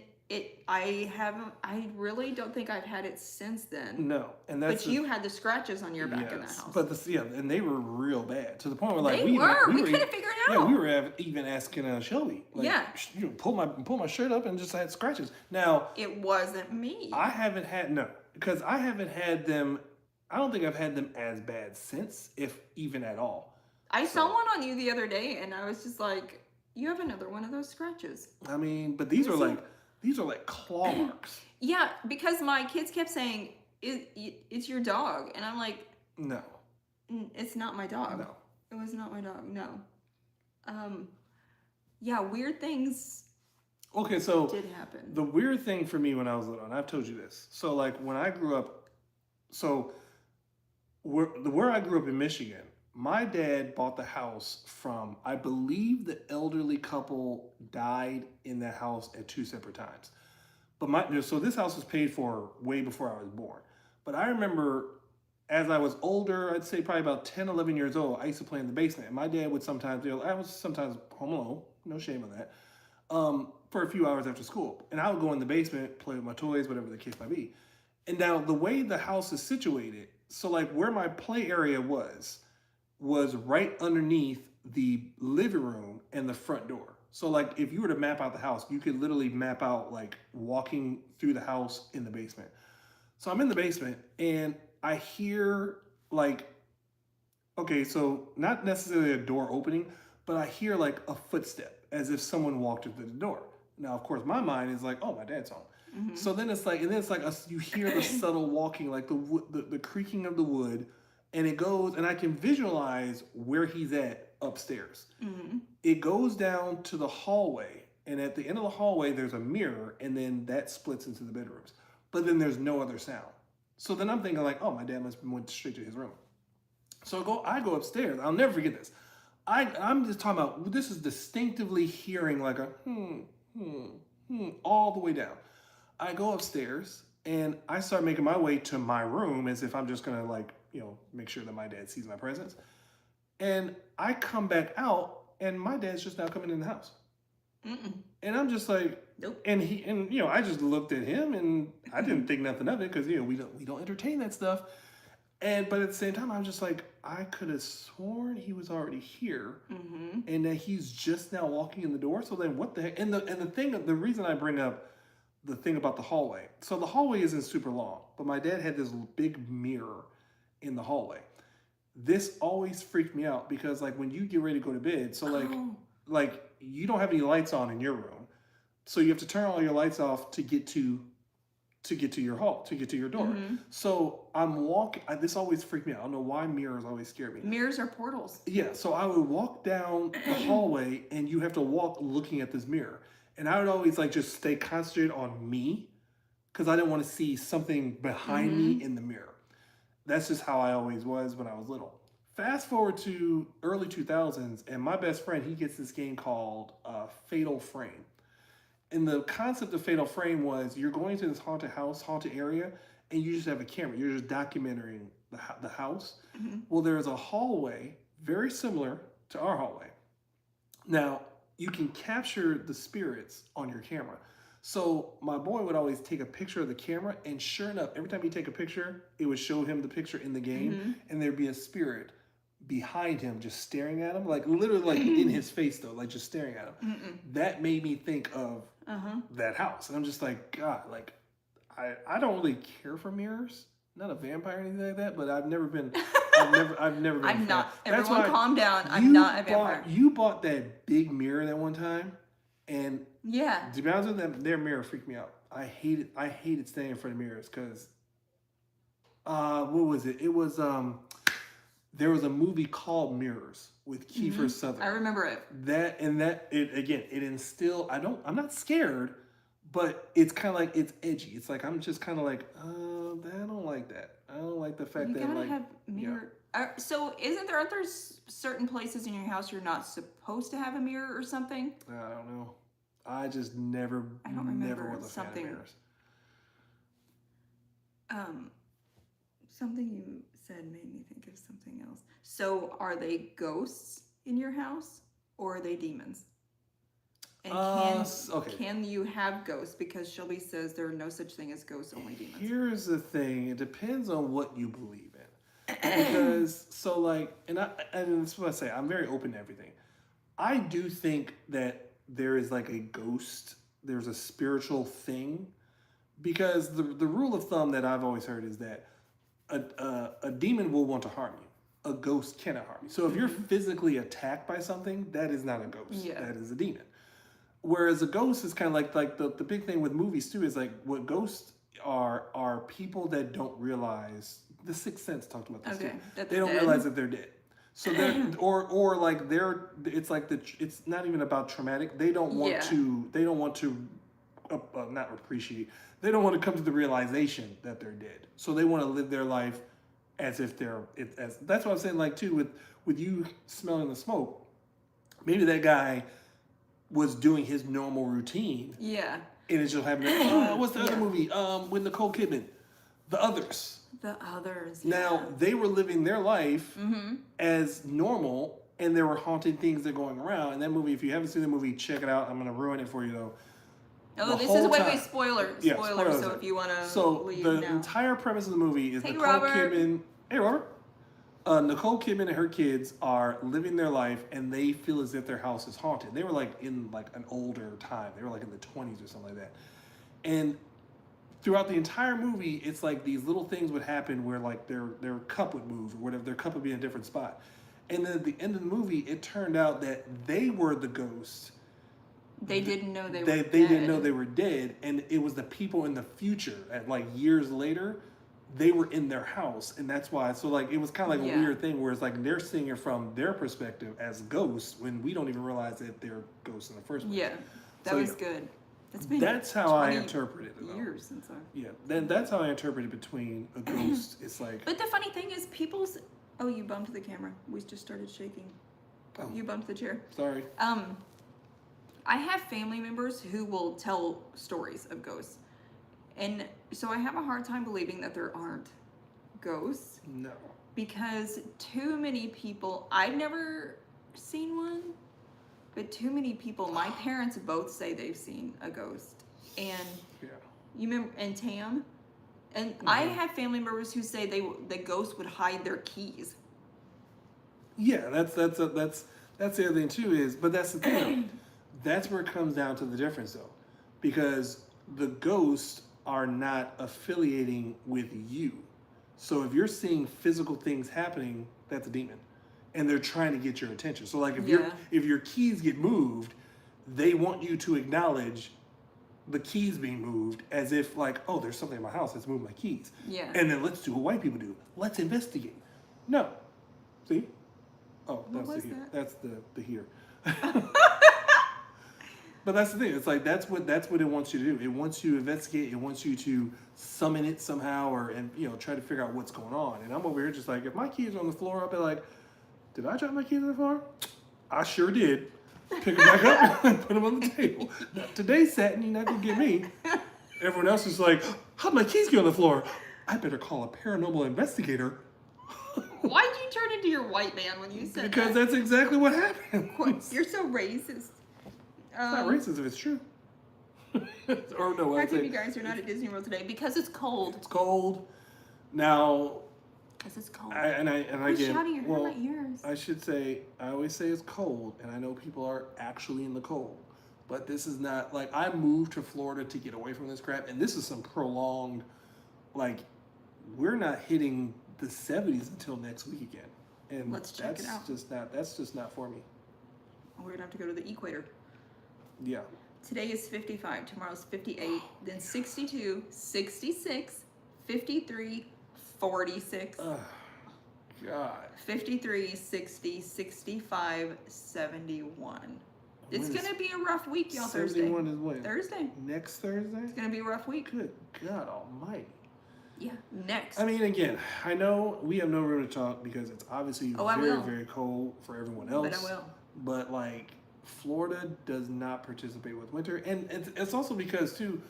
I really don't think I've had it since then. No, and that's But you had the scratches on your back in that house. But and they were real bad to the point where like They we couldn't figure it Yeah, out. we were even asking Shelby. Like, Yeah. you know, pull my shirt up and just had scratches. Now It wasn't me. I haven't had because I haven't had them. I don't think I've had them as bad since, if even at all. I saw one on you the other day, and I was just like, "You have another one of those scratches." I mean, but these are like claw marks. Yeah, because my kids kept saying, "It's your dog," and I'm like, No, "It's not my dog. no. It was not my dog. No." Yeah, weird things Okay, so did happen. the weird thing for me when I was little, and I've told you this. So like when I grew up, so where I grew up in Michigan, my dad bought the house from, I believe the elderly couple died in that house at 2 separate times. But so this house was paid for way before I was born. But I remember as I was older, I'd say probably about 10, 11 years old, I used to play in the basement. And my dad would sometimes, I was sometimes home alone, no shame on that, for a few hours after school. And I would go in the basement, play with my toys, whatever the case might be. And now the way the house is situated, so like where my play area was right underneath the living room and the front door. So like if you were to map out the house, you could literally map out like walking through the house in the basement. So I'm in the basement and I hear like, okay, so not necessarily a door opening, but I hear like a footstep as if someone walked through the door. Now, of course, my mind is like, oh, my dad's home. Mm-hmm. So then it's like, you hear the subtle walking, like the creaking of the wood, and it goes, and I can visualize where he's at upstairs. Mm-hmm. It goes down to the hallway, and at the end of the hallway, there's a mirror, and then that splits into the bedrooms. But then there's no other sound. So then I'm thinking like, oh, my dad must have went straight to his room. So I go upstairs. I'll never forget this. I'm just talking about, this is distinctively hearing like a all the way down. I go upstairs and I start making my way to my room as if I'm just gonna like, make sure that my dad sees my presence. And I come back out and my dad's just now coming in the house. Mm-mm. And I'm just like, nope. And I just looked at him and I didn't think nothing of it because we don't entertain that stuff. But at the same time, I was just like, I could have sworn he was already here, mm-hmm. and that he's just now walking in the door. So then, what the heck? And the reason I bring up the thing about the hallway. So the hallway isn't super long, but my dad had this big mirror in the hallway. This always freaked me out because like when you get ready to go to bed, so like you don't have any lights on in your room, so you have to turn all your lights off to get to your hall, to get to your door. Mm-hmm. So I'm walking, this always freaked me out. I don't know why mirrors always scare me. Mirrors are portals. Yeah, so I would walk down the hallway and you have to walk looking at this mirror. And I would always like just stay concentrated on me because I didn't want to see something behind mm-hmm. me in the mirror. That's just how I always was when I was little. Fast forward to early 2000s and my best friend, he gets this game called Fatal Frame. And the concept of Fatal Frame was you're going to this haunted area, and you just have a camera. You're just documenting the house. Mm-hmm. Well, there is a hallway very similar to our hallway. Now, you can capture the spirits on your camera. So my boy would always take a picture of the camera, and sure enough, every time he take a picture, it would show him the picture in the game, mm-hmm. and there'd be a spirit behind him just staring at him, like literally like in his face though, like just staring at him. Mm-mm. That made me think of that house. And I'm just like, God, like I don't really care for mirrors. Not a vampire or anything like that, but I've never been I'm not. Everyone calm down. I'm not a vampire. You bought that big mirror that one time, and yeah, to be honest with them, their mirror freaked me out. I hated standing in front of mirrors because what was it? It was there was a movie called Mirrors with Kiefer mm-hmm. Sutherland. I remember it. It instilled, I'm not scared, but it's kind of like, it's edgy. It's like, I'm just kind of like, I don't like that. I don't like the fact that you gotta have mirror. Yeah. So aren't there certain places in your house you're not supposed to have a mirror or something? I don't know. I just never was a fan of mirrors. Something you said made me think of something else. So are they ghosts in your house or are they demons? And Okay. can you have ghosts? Because Shelby says there are no such thing as ghosts, only demons. Here's the thing. It depends on what you believe in. Because so like, and that's what I say. I'm very open to everything. I do think that there is like a ghost. There's a spiritual thing, because the rule of thumb that I've always heard is that a demon will want to harm you. A ghost cannot harm you. So if you're physically attacked by something, that is not a ghost. Yeah. That is a demon. Whereas a ghost is kind of like the big thing with movies too is like what ghosts are people that don't realize. The Sixth Sense talked about this too. That They they're don't dead. realize that they're dead. So they're or like they're it's like it's not even about traumatic. They don't want to not appreciate. They don't want to come to the realization that they're dead. So they want to live their life as if that's what I'm saying. Like too with you smelling the smoke, maybe that guy was doing his normal routine. Yeah. And it just happened. What's the other movie? With Nicole Kidman, The Others. The Others. Yeah. Now they were living their life as normal, and there were haunting things that are going around. And that movie, if you haven't seen the movie, check it out. I'm gonna ruin it for you though. Oh, this is wait, spoiler. Yeah, Spoiler. So spoilers. if you wanna leave the now. entire premise of the movie is Hey, Nicole Robert. Kidman. Hey, Robert. Nicole Kidman and her kids are living their life, and they feel as if their house is haunted. They were like in like an older time. They were like in the 20s or something like that. And throughout the entire movie, it's like these little things would happen where like their cup would move or whatever. Their cup would be in a different spot. And then at the end of the movie, it turned out that they were the ghosts. They didn't know they were They dead. didn't know they were dead, and it was the people in the future at like years later. They were in their house, and that's why. So like it was kind of like a weird thing where it's like they're seeing it from their perspective as ghosts when we don't even realize that they're ghosts in the first place. Yeah, that was good. It's been That's how I 20 interpret it. Though. Years since I. Yeah, then that's how I interpret it between a ghost. It's like. But the funny thing is, people's. Oh, you bumped the camera. We just started shaking. Oh. You bumped the chair. Sorry. I have family members who will tell stories of ghosts. And so I have a hard time believing that there aren't ghosts. No. Because too many people, I've never seen one, but too many people, my parents both say they've seen a ghost. And you remember, and Tam? And I have family members who say the ghost would hide their keys. Yeah, that's the other thing too is, but that's the thing. That's where it comes down to the difference though, because the ghosts are not affiliating with you. So if you're seeing physical things happening, that's a demon, and they're trying to get your attention. So like if your keys get moved, they want you to acknowledge the keys being moved as if like, oh, there's something in my house that's moving my keys. Yeah. And then let's do what white people do. Let's investigate. No. See? Oh, What that's was the here. that? That's the here. But that's the thing. It's like that's what it wants you to do. It wants you to investigate. It wants you to summon it somehow, and try to figure out what's going on. And I'm over here just like, if my keys are on the floor, I'll be like, did I drop my keys on the floor? I sure did. Pick them back up and put them on the table. Now, today's Saturday, you're not gonna get me. Everyone else is like, how'd my keys get on the floor? I better call a paranormal investigator. Why'd you turn into your white man when you said Because that's exactly what happened. You're so racist. It's not racist if it's true. Or no, How I'd come say you guys are not at Disney World today? Because it's cold. it's cold. Now, Because it's cold. and Quit again, shouting, you hurt well, my ears. I should say, I always say it's cold, and I know people are actually in the cold. But this is not, like, I moved to Florida to get away from this crap, and this is some prolonged, like, we're not hitting the 70s until next week again. And Let's check it out. That's just not for me. We're going to have to go to the equator. Yeah. Today is 55, tomorrow's 58, then 62, 66, 53, 46, Oh, God. 53, 60, 65, 71. It's When is- going to be a rough week, y'all, Thursday. 71 is when? Thursday. Next Thursday? It's going to be a rough week. Good God almighty. Yeah, next. I mean, again, I know we have no room to talk because it's obviously I very, will. very cold for everyone else. But I will. But, like, Florida does not participate with winter. And it's also because, too,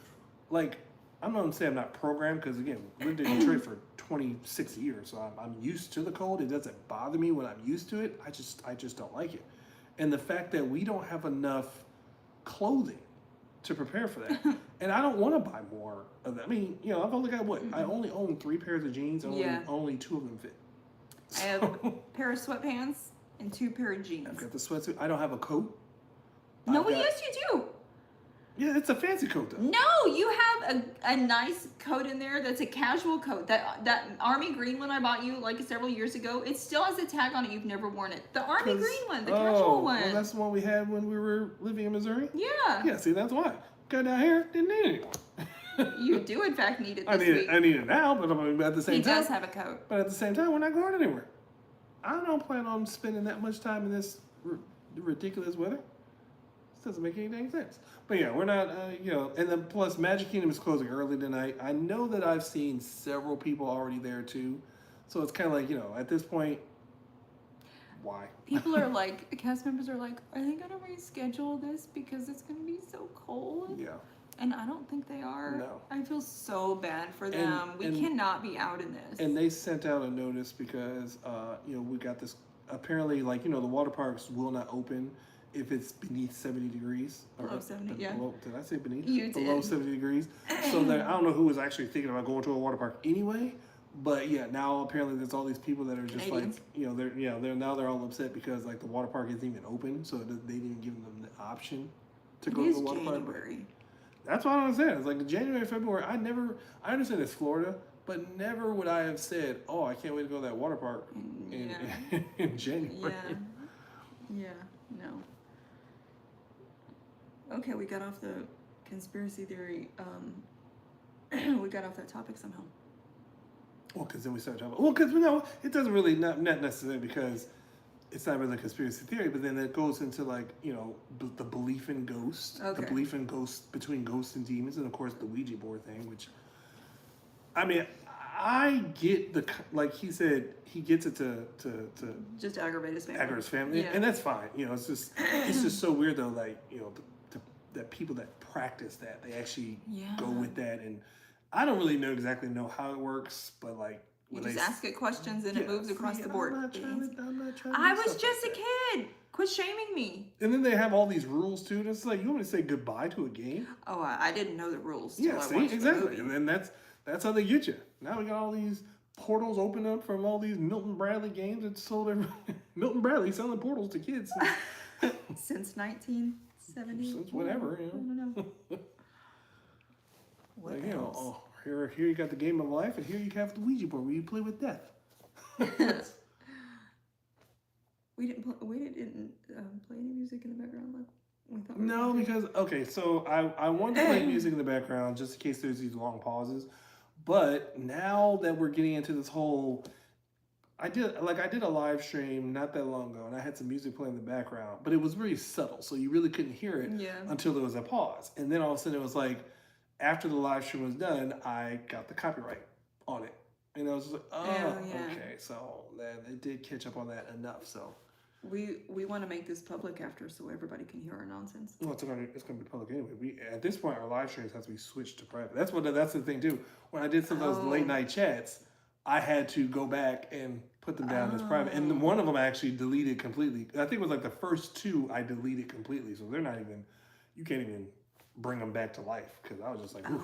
like, I'm not going to say I'm not programmed because, again, lived in Detroit for 26 years. So I'm used to the cold. It doesn't bother me when I'm used to it. I just don't like it. And the fact that we don't have enough clothing to prepare for that. And I don't want to buy more of that. I mean, you know, I've only got what? I only own 3 pairs of jeans. And Yeah. only 2 of them fit. I have a pair of sweatpants and 2 pair of jeans. I've got the sweatsuit. I don't have a coat. No, yes, you do. Yeah, it's a fancy coat though. No, you have a nice coat in there that's a casual coat. That army green one I bought you like several years ago, it still has a tag on it. You've never worn it. The army green one, the casual one. Well, that's the one we had when we were living in Missouri? Yeah. Yeah, see, that's why. Got down here, didn't need it anymore. You do, in fact, need it this week. I need it now, but at the same time. He does have a coat. But at the same time, we're not going anywhere. I don't plan on spending that much time in this ridiculous weather. This doesn't make any dang sense. But yeah, we're not, you know, and then plus Magic Kingdom is closing early tonight. I know that I've seen several people already there too. So it's kind of like, you know, at this point, why? People are like, cast members are like, are they going to reschedule this because it's going to be so cold? Yeah. And I don't think they are. No. I feel so bad for them. We cannot be out in this. And they sent out a notice because, you know, we got this, apparently, like, you know, the water parks will not open if it's beneath 70 degrees. Below 70, yeah. Below, did I say beneath? You Below did. 70 degrees. So I don't know who was actually thinking about going to a water park anyway. But yeah, now apparently there's all these people that are just Canadians. like, you know, they're all upset because like the water park isn't even open, so they didn't give them the option to go to the water park. January. That's what I'm saying. It's like January, February. I understand it's Florida, but never would I have said, "Oh, I can't wait to go to that water park in January." Yeah. No. Okay, we got off the conspiracy theory. We got off that topic somehow. Well, because then we started talking about, well, because, no, it doesn't really, not necessarily because it's not really a conspiracy theory, but then it goes into, like, you know, the belief in ghosts, the Okay. belief in ghosts, between ghosts and demons, and of course the Ouija board thing, which, I mean, I get like he said, he gets it to Just aggravate his family. aggravate his family, Yeah. and that's fine. You know, it's just so weird though, like, you know, that people that practice that, they actually go with that, and I don't really exactly know how it works, but like You just ask it questions and it moves across the board. I'm not trying to I do was stuff just a like that. kid. Quit shaming me. And then they have all these rules too. And it's like, you want me to say goodbye to a game? Oh, I didn't know the rules. Till Yeah, I see, watched the exactly. movie. And then that's how they get you. Now we got all these portals open up from all these Milton Bradley games. It's sold Milton Bradley selling portals to kids Since 1970. since whatever, you I know. don't know. What Like, you know, else? oh, here you got the game of life, and here you have the Ouija board where you play with death. We didn't play any music in the background like we thought. We were No, gonna do. because okay, so I want to play music in the background just in case there's these long pauses. But now that we're getting into this whole, I did a live stream not that long ago, and I had some music playing in the background, but it was really subtle, so you really couldn't hear it Yeah. until there was a pause, and then all of a sudden it was like, after the live stream was done, I got the copyright on it, and I was just like, oh, yeah. okay, so then it did catch up on that enough, so. We want to make this public after so everybody can hear our nonsense. Well, it's gonna be public anyway. At this point, our live streams have to be switched to private. That's the thing too. When I did some of those late night chats, I had to go back and put them down as private. And one of them I actually deleted completely. I think it was like the first 2 I deleted completely. So they're not even, you can't even bring them back to life. Because I was just like, oof,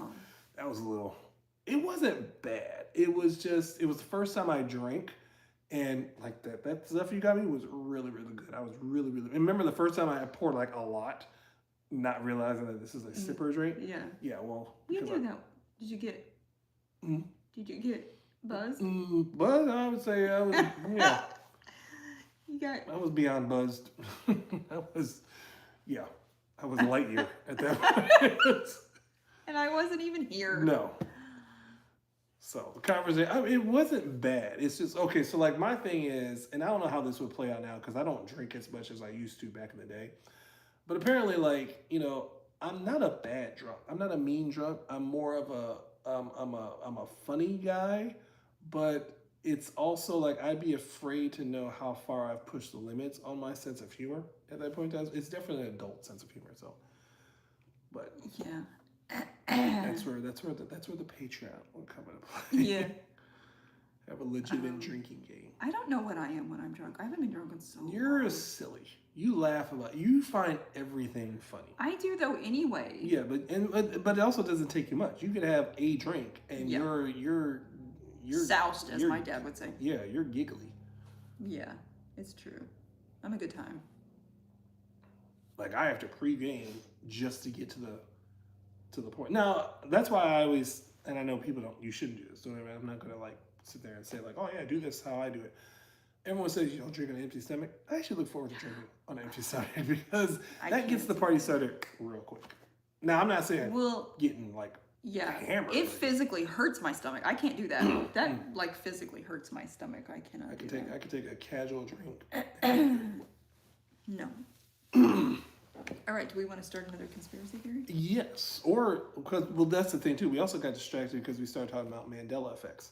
that was a little, it wasn't bad. It was the first time I drank. And like that stuff you got me was really, really good. I was really, really, and remember the first time I poured like a lot, not realizing that this is a sipper drink. Yeah. Yeah, well. You knew that. Did you get? Mm. Did you get buzzed? But I would say I was, yeah, You got. I was beyond buzzed. I was light year at that point. And I wasn't even here. No. So the conversation, I mean, it wasn't bad. It's just, okay, so like my thing is, and I don't know how this would play out now because I don't drink as much as I used to back in the day. But apparently, like, you know, I'm not a bad drunk. I'm not a mean drunk. I'm more of I'm a funny guy, but it's also like I'd be afraid to know how far I've pushed the limits on my sense of humor at that point in time. It's definitely an adult sense of humor, so. But Yeah. that's where the Patreon will come into play. Yeah. have a legitimate drinking game. I don't know what I am when I'm drunk. I haven't been drunk in so You're long. silly. You laugh about. You find everything funny. I do though anyway. Yeah, but it also doesn't take you much. You could have a drink and Yeah. you're Soused, as you're- my dad would say. Yeah, you're giggly. Yeah, it's true. I'm a good time. Like I have to pregame just to get to the point. Now that's why I always, and I know people don't. You shouldn't do this. Don't ever, I'm not gonna like sit there and say like, oh yeah, do this how I do it. Everyone says you don't drink on an empty stomach. I actually look forward to drinking on an empty stomach because I that gets can't the do party that. started real quick. Now I'm not saying Well, getting like yeah, hammered. it physically hurts my stomach. I can't do that. That like physically hurts my stomach. I cannot I can do take I can take a casual drink. that. No. All right, do we want to start another conspiracy theory? Yes, or because well that's the thing too. We also got distracted because we started talking about Mandela effects.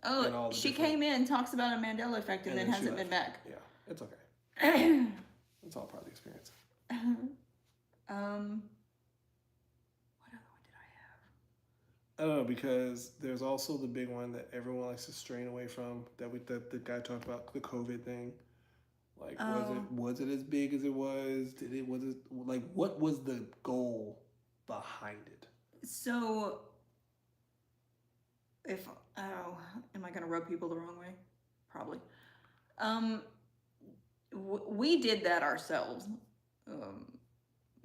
And all Oh, the she different- came in, talks about a Mandela effect, and then she hasn't been left. back. Yeah, it's okay. It's all part of the experience. What other one did I have? I don't know because there's also the big one that everyone likes to strain away from that the guy talked about, the COVID thing. Like was it as big as it was? Like what was the goal behind it? So, am I gonna rub people the wrong way? Probably. We did that ourselves,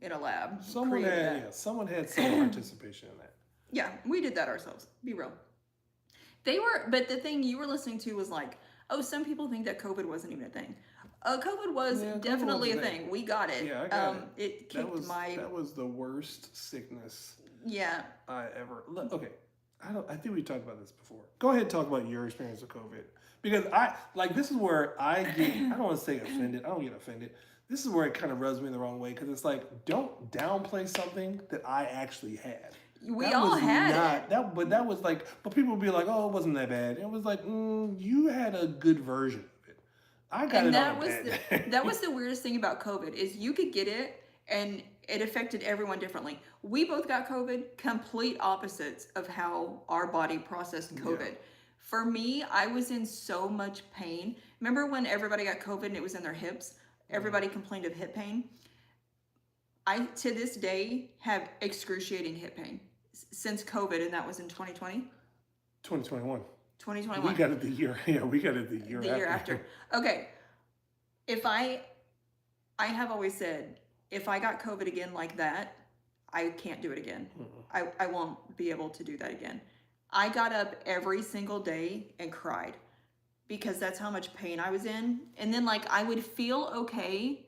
in a lab. Someone created had that. someone had some participation in that. Yeah, we did that ourselves. Be real. But the thing you were listening to was like, oh, some people think that COVID wasn't even a thing. COVID was Yeah, COVID definitely was a a thing. thing. We got it. Yeah, I got it. It kicked That was the worst sickness yeah. I ever. Okay, I think we talked about this before. Go ahead and talk about your experience with COVID because this is where I get. I don't want to say offended. I don't get offended. This is where it kind of rubs me the wrong way because it's like don't downplay something that I actually had. We That all was had not, it. that was like, but people would be like, oh, it wasn't that bad. It was like, you had a good version of it. I got And it that on a was bad the, day. that was the weirdest thing about COVID is you could get it and it affected everyone differently. We both got COVID, complete opposites of how our body processed COVID. Yeah. For me, I was in so much pain. Remember when everybody got COVID and it was in their hips? Everybody complained of hip pain. I, to this day, have excruciating hip pain since COVID, and that was in 2020? 2021. 2021. We got it the year. Yeah, we got it the year after. Okay. If I have always said, if I got COVID again like that, I can't do it again. I won't be able to do that again. I got up every single day and cried because that's how much pain I was in. And then like I would feel okay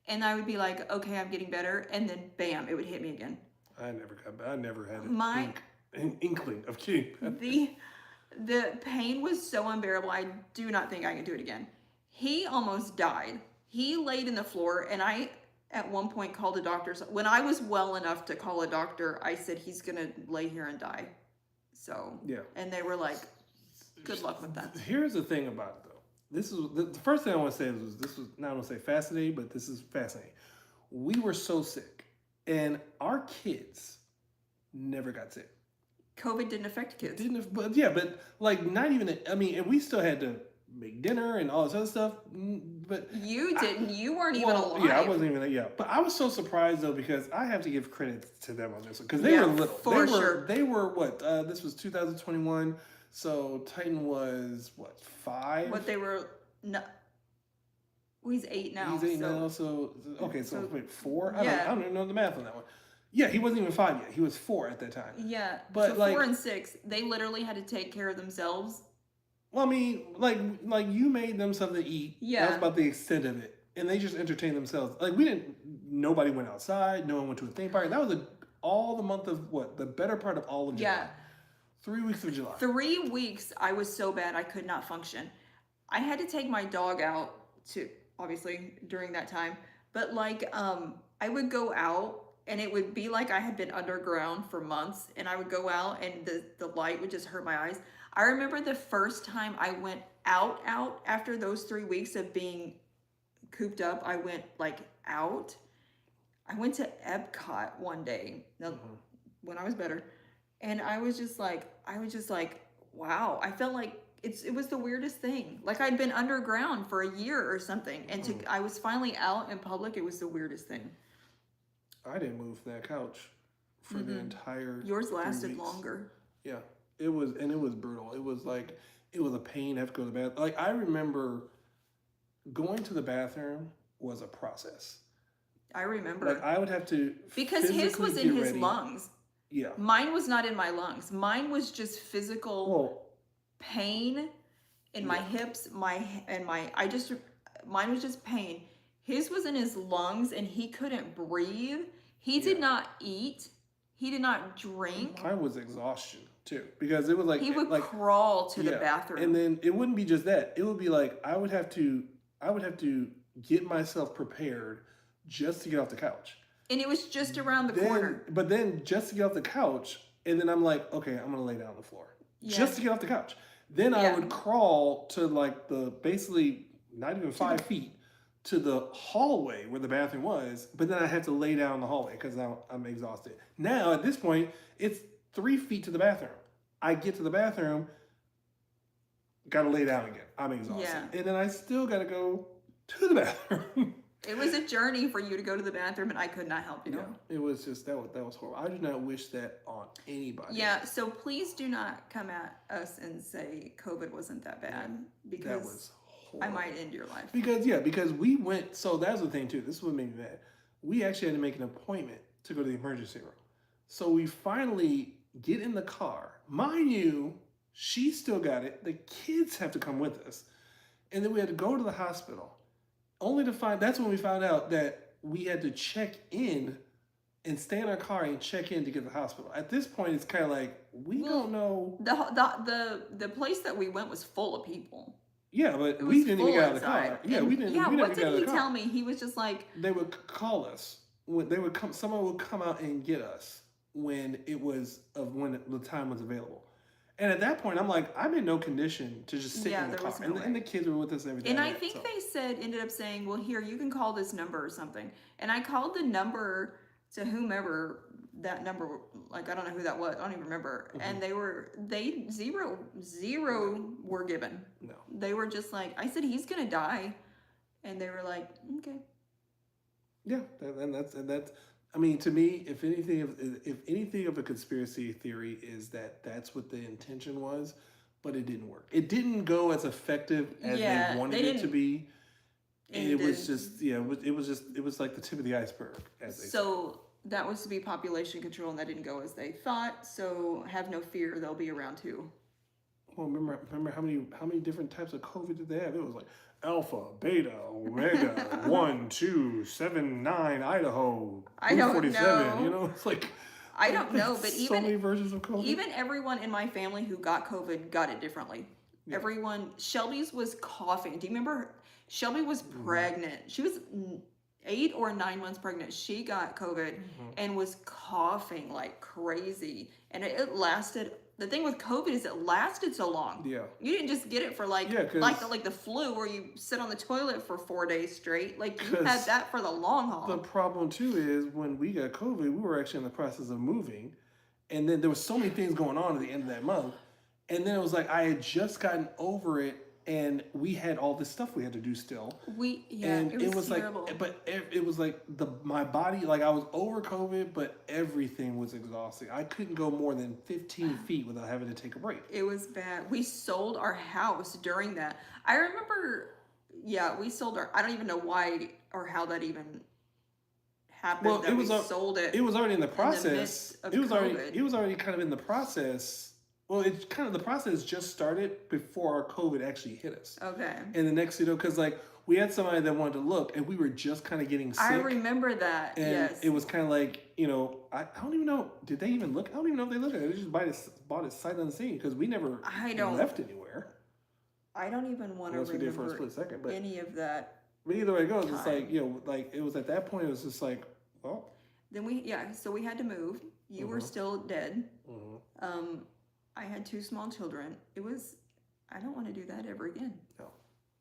and I would be like, okay, I'm getting better. And then bam, it would hit me again. I never had an inkling of getting better. The pain was so unbearable. I do not think I can do it again. He almost died. He laid in the floor and I at one point called a doctor. When I was well enough to call a doctor, I said he's gonna lay here and die. So Yeah. and they were like, good luck with that. Here's the thing about it though. This is the first thing I want to say is this was not going to say fascinating, but this is fascinating. We were so sick, and our kids never got sick. COVID didn't affect kids. But like not even. I mean, and we still had to make dinner and all this other stuff. But You didn't. You weren't even alive. Yeah, I wasn't even. Yeah, but I was so surprised though because I have to give credit to them on this one because they Yeah, were little. for sure. They were what? This was 2021. So Titan was what 5? What they were no. Well, he's 8 now. He's 8 so. now. So okay. So wait, 4. Yeah. I don't even know the math on that one. Yeah, he wasn't even 5 yet. He was 4 at that time. Yeah, But, so like- 4 and 6, they literally had to take care of themselves. Well, I mean, like you made them something to eat. Yeah. That was about the extent of it, and they just entertained themselves. Like we didn't. Nobody went outside. No one went to a theme park. That was all the month of what? The better part of all of July. Yeah. 3 weeks of July. 3 weeks, I was so bad I could not function. I had to take my dog out to obviously during that time, but like I would go out and it would be like I had been underground for months, and I would go out and the light would just hurt my eyes. I remember the first time I went out after those 3 weeks of being cooped up, I went like out. I went to Epcot one day when I was better, and I was just like, wow. I felt like it was the weirdest thing. Like I'd been underground for a year or something, and I was finally out in public. It was the weirdest thing. I didn't move from that couch for the entire. Yours 3 lasted weeks. longer. Yeah, it was brutal. It was like it was a pain to have to go to the bathroom. Like I remember going to the bathroom was a process. I remember. Like I would have to because his was in his ready. lungs. Yeah. Mine was not in my lungs. Mine was just physical pain in my hips, mine was just pain. His was in his lungs and he couldn't breathe. He did not eat. He did not drink. Mine was exhaustion too, because it was like he would crawl to the bathroom. And then it wouldn't be just that. It would be like I would have to get myself prepared just to get off the couch. And it was just around the corner. But then just to get off the couch, and then I'm like, okay, I'm gonna lay down on the floor. Just to get off the couch. Then I would crawl to like the basically not even 5 feet to the hallway where the bathroom was, but then I had to lay down in the hallway because now I'm exhausted. Now at this point, it's 3 feet to the bathroom. I get to the bathroom, gotta lay down again. I'm exhausted. Yeah. And then I still gotta go to the bathroom. It was a journey for you to go to the bathroom, and I could not help you. No, it was just that was horrible. I do not wish that on anybody. Yeah, so please do not come at us and say COVID wasn't that bad, because that was horrible. I might end your life. Because we went. So that's the thing too. This is what made me mad. We actually had to make an appointment to go to the emergency room. So we finally get in the car. Mind you, she still got it. The kids have to come with us, and then we had to go to the hospital. Only to find, that's when we found out that we had to check in and stay in our car and check in to get to the hospital. At this point, it's kind of like, we don't know. The place that we went was full of people. Yeah, but we didn't even get out of the car. Yeah, we didn't. Yeah, we what didn't did he tell me? He was just like, they would call us. They would come. Someone would come out and get us when the time was available. And at that point, I'm like, I'm in no condition to just sit in the car. And the kids were with us every day. And I think they ended up saying, well, here, you can call this number or something. And I called the number to whomever that number, like, I don't know who that was. I don't even remember. Mm-hmm. And zero were given. No. They were just like, I said, he's going to die. And they were like, okay. Yeah. And that's, I mean, to me, if anything of a conspiracy theory is that's what the intention was, but it didn't work. It didn't go as effective as they wanted it to be. And it was just, it was like the tip of the iceberg, as they said. That was to be population control, and that didn't go as they thought. So have no fear, they'll be around too. Well, remember how many different types of COVID did they have? It was like Alpha, Beta, Omega, 1, 2, 7, 9, Idaho, 247. You know, it's like I don't know, but so many versions of COVID. Even everyone in my family who got COVID got it differently. Yeah. Shelby's was coughing. Do you remember? Shelby was pregnant. She was 8 or 9 months pregnant. She got COVID and was coughing like crazy, and it lasted. The thing with COVID is it lasted so long. Yeah. You didn't just get it for like the flu where you sit on the toilet for 4 days straight. Like you had that for the long haul. The problem too is when we got COVID, we were actually in the process of moving, and then there was so many things going on at the end of that month, and then it was like I had just gotten over it, and we had all this stuff we had to do still. It was terrible. Like, but it was like my body, like I was over COVID, but everything was exhausting. I couldn't go more than 15 feet without having to take a break. It was bad. We sold our house during that. I remember, we sold I don't even know why or how that even happened. Well, we sold it. It was already in the process. In the midst of COVID. It was already kind of in the process. Well, it's kind of the process just started before our COVID actually hit us. Okay. And the next, because like we had somebody that wanted to look, and we were just kind of getting sick. I remember that. And yes. It was kind of like, I don't even know. Did they even look? I don't even know if they looked at it. They just bought it sight unseen because we never left anywhere. I don't even want to remember we did for a split second, but any of that. But either way it goes, it's like like it was at that point. It was just like, well. Then so we had to move. You were still dead. I had 2 small children. I don't want to do that ever again. No,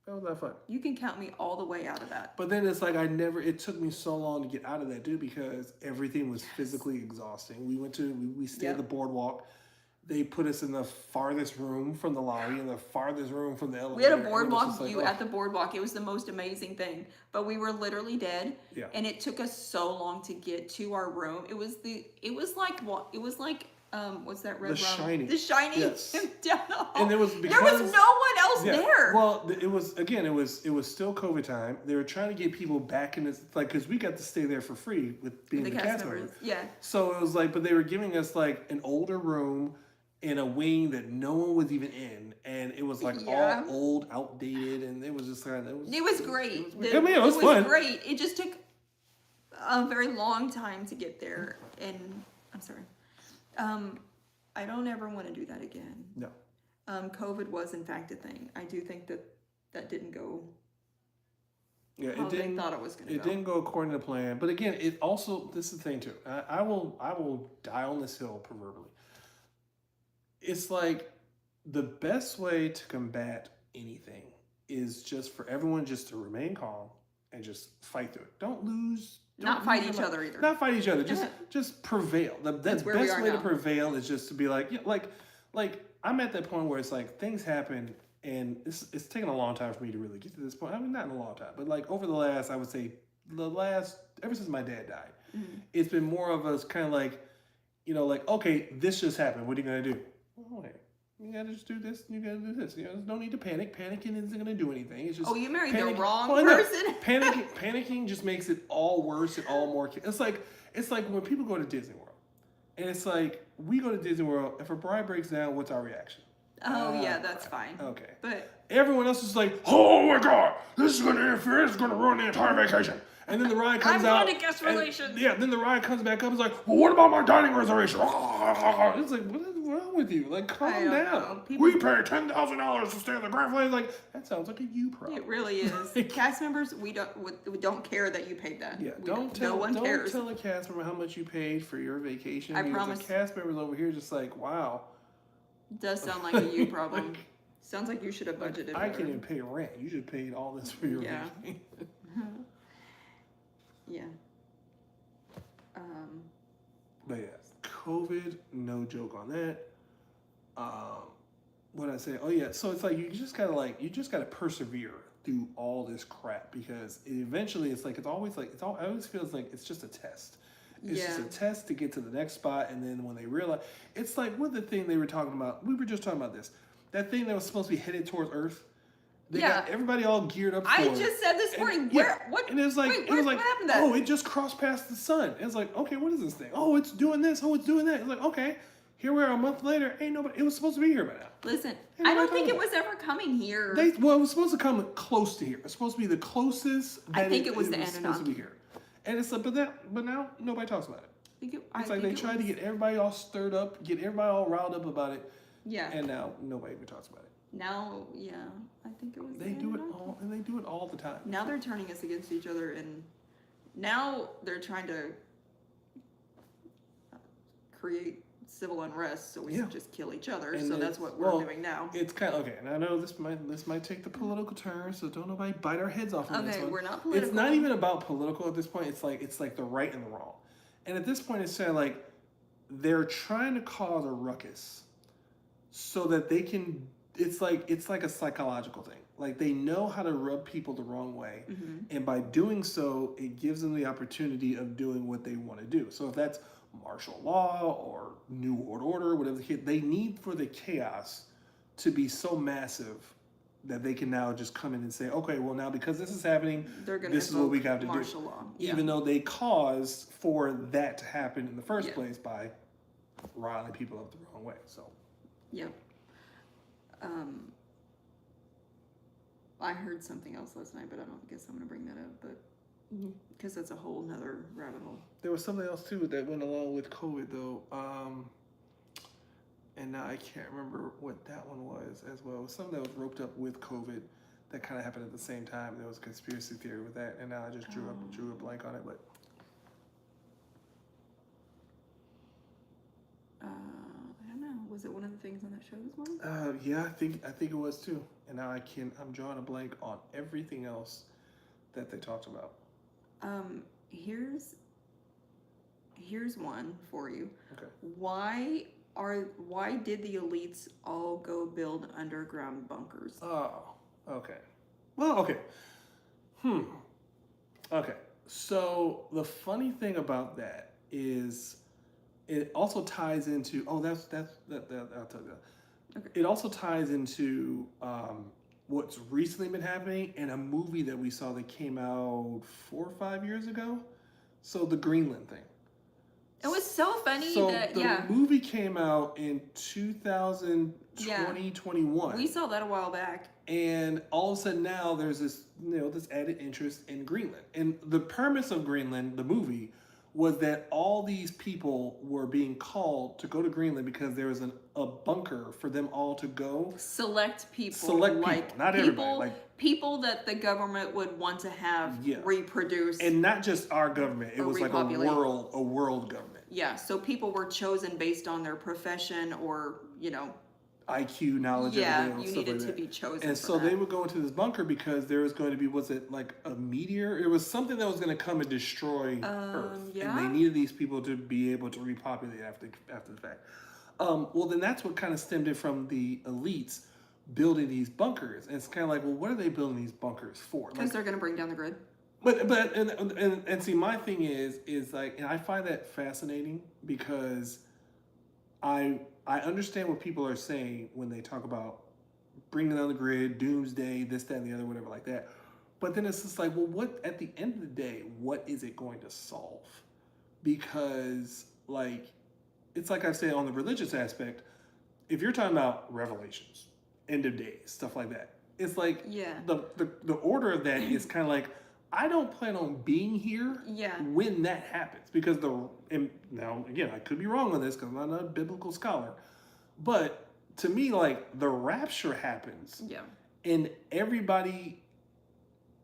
that was not fun. You can count me all the way out of that. But then it's like it took me so long to get out of that, dude, because everything was physically exhausting. We stayed at the boardwalk. they put us in the farthest room from the lobby and the farthest room from the elevator. We had a and it was boardwalk just like, view oh, at the boardwalk. It was the most amazing thing. But we were literally dead. Yeah. And it took us so long to get to our room. It was like what? It was like what's that red The rum? Shining. The Shining. Yes. Down the hall. And there was no one else yeah. there. Well, it was still COVID time. They were trying to get people back in this, like, because we got to stay there for free with being the cast members. Yeah. So it was like, but they were giving us like an older room in a wing that no one was even in, and it was like all old, outdated, and it was just kind of it was great. It was fun. Great. It just took a very long time to get there, and I'm sorry. I don't ever want to do that again. No. COVID was in fact a thing. I do think that didn't go. Yeah, how they thought it was going to go. It didn't go according to plan, but again, it also, this is the thing too. I will die on this hill proverbially. It's like the best way to combat anything is just for everyone just to remain calm and just fight through it. Don't lose. Not fight each other either. Not fight each other. Just prevail. The best way to prevail is just to be like, like I'm at that point where it's like things happen, and it's taken a long time for me to really get to this point. I mean, not in a long time, but like over the last, I would say, ever since my dad died, it's been more of us kind of like, like, okay, this just happened. What are you gonna do? Oh, wait. You gotta just do this. You gotta do this. There's no need to panic. Panicking isn't gonna do anything. It's just you married the wrong person. Panicking just makes it all worse and all more. It's like when people go to Disney World, and it's like we go to Disney World. If a bride breaks down, what's our reaction? Oh yeah, that's fine. Okay, but everyone else is like, oh my god, this is gonna interfere. This is gonna ruin the entire vacation. And then the ride comes out. I'm going to guest relations. Yeah, then the ride comes back up. It's like, well, what about my dining reservation? It's like, what is wrong with you? Like, calm down. We pay $10,000 to stay in the Grand Flame. Like, that sounds like a you problem. It really is. Cast members, we don't care that you paid that. Yeah, don't tell a cast member how much you paid for your vacation. I promise. The cast members over here just like, wow. It does sound like a you problem. Sounds like you should have budgeted. I can't even pay rent. You should have paid all this for your vacation. Yeah. But yeah, COVID, no joke on that. What did I say? Oh yeah, so it's like you just gotta persevere through all this crap, because eventually it always feels like it's just a test. It's just a test to get to the next spot, and then when they realize, it's like what the thing they were talking about. We were just talking about this. That thing that was supposed to be headed towards Earth. They got everybody all geared up for it. I just said this morning. What? And it was like, what happened to that? Oh, it just crossed past the sun. It was like, okay, what is this thing? Oh, it's doing this. Oh, it's doing that. It's like, okay, here we are a month later. Ain't nobody. It was supposed to be here by now. Listen, I don't think it was ever coming here. It was supposed to come close to here. It's supposed to be the closest. I think it was the Anunnaki. Supposed to be here. And it's like, but now nobody talks about it. It's like they tried to get everybody all stirred up, get everybody all riled up about it. Yeah. And now nobody even talks about it. Now, yeah, I think it was. They do it all the time. Now they're turning us against each other, and now they're trying to create civil unrest, so we just kill each other. And so that's what we're doing now. It's kind of okay, and I know this might take the political turn, so don't nobody bite our heads off. Okay, we're not political. It's not even about political at this point. It's like the right and the wrong, and at this point, it's kind of like they're trying to cause a ruckus so that they can. It's like a psychological thing. Like they know how to rub people the wrong way, and by doing so, it gives them the opportunity of doing what they want to do. So if that's martial law or New World Order, whatever the case, they need for the chaos to be so massive that they can now just come in and say, okay, well now because this is happening, this is what we got to do. Martial law, even though they caused for that to happen in the first place by riling people up the wrong way. So. Yep. I heard something else last night, but I don't guess I'm going to bring that up, but because that's a whole nother rabbit hole. There was something else too that went along with COVID though, and now I can't remember what that one was as well. It was something that was roped up with COVID that kind of happened at the same time. There was a conspiracy theory with that, and now I just drew a blank on it, but. I don't know. Was it one of the things on that show this morning? Yeah, I think it was too. And now I'm drawing a blank on everything else that they talked about. Here's one for you. Okay. Why why did the elites all go build underground bunkers? Oh, okay. Well, okay. Okay. So the funny thing about that is it also ties into I'll tell you that. Okay. It also ties into what's recently been happening in a movie that we saw that came out 4 or 5 years ago. So the Greenland thing. It was so funny So that the movie came out in 2020, 21. we saw that a while back. And all of a sudden now there's this, this added interest in Greenland. And the premise of Greenland, the movie, was that all these people were being called to go to Greenland because there was a bunker for them all to go. Select people, Select people, not everybody, like people that the government would want to have reproduce. And not just our government; it was like repopulate. a world government. Yeah, so people were chosen based on their profession or IQ, knowledge, you needed to be chosen. And so they would go into this bunker because there was going to be, was it like a meteor? It was something that was going to come and destroy Earth. Yeah. And they needed these people to be able to repopulate after the fact. Well, then that's what kind of stemmed it from the elites building these bunkers. And it's kind of like, well, what are they building these bunkers for? Because they're going to bring down the grid. But see, my thing is like, and I find that fascinating because I understand what people are saying when they talk about bringing down the grid, doomsday, this, that, and the other, whatever like that. But then it's just like, well, what at the end of the day, what is it going to solve? Because like, it's like I've said on the religious aspect, if you're talking about revelations, end of days, stuff like that, it's like the order of that is kind of like, I don't plan on being here when that happens because now again, I could be wrong on this because I'm not a biblical scholar, but to me, like the rapture happens, and everybody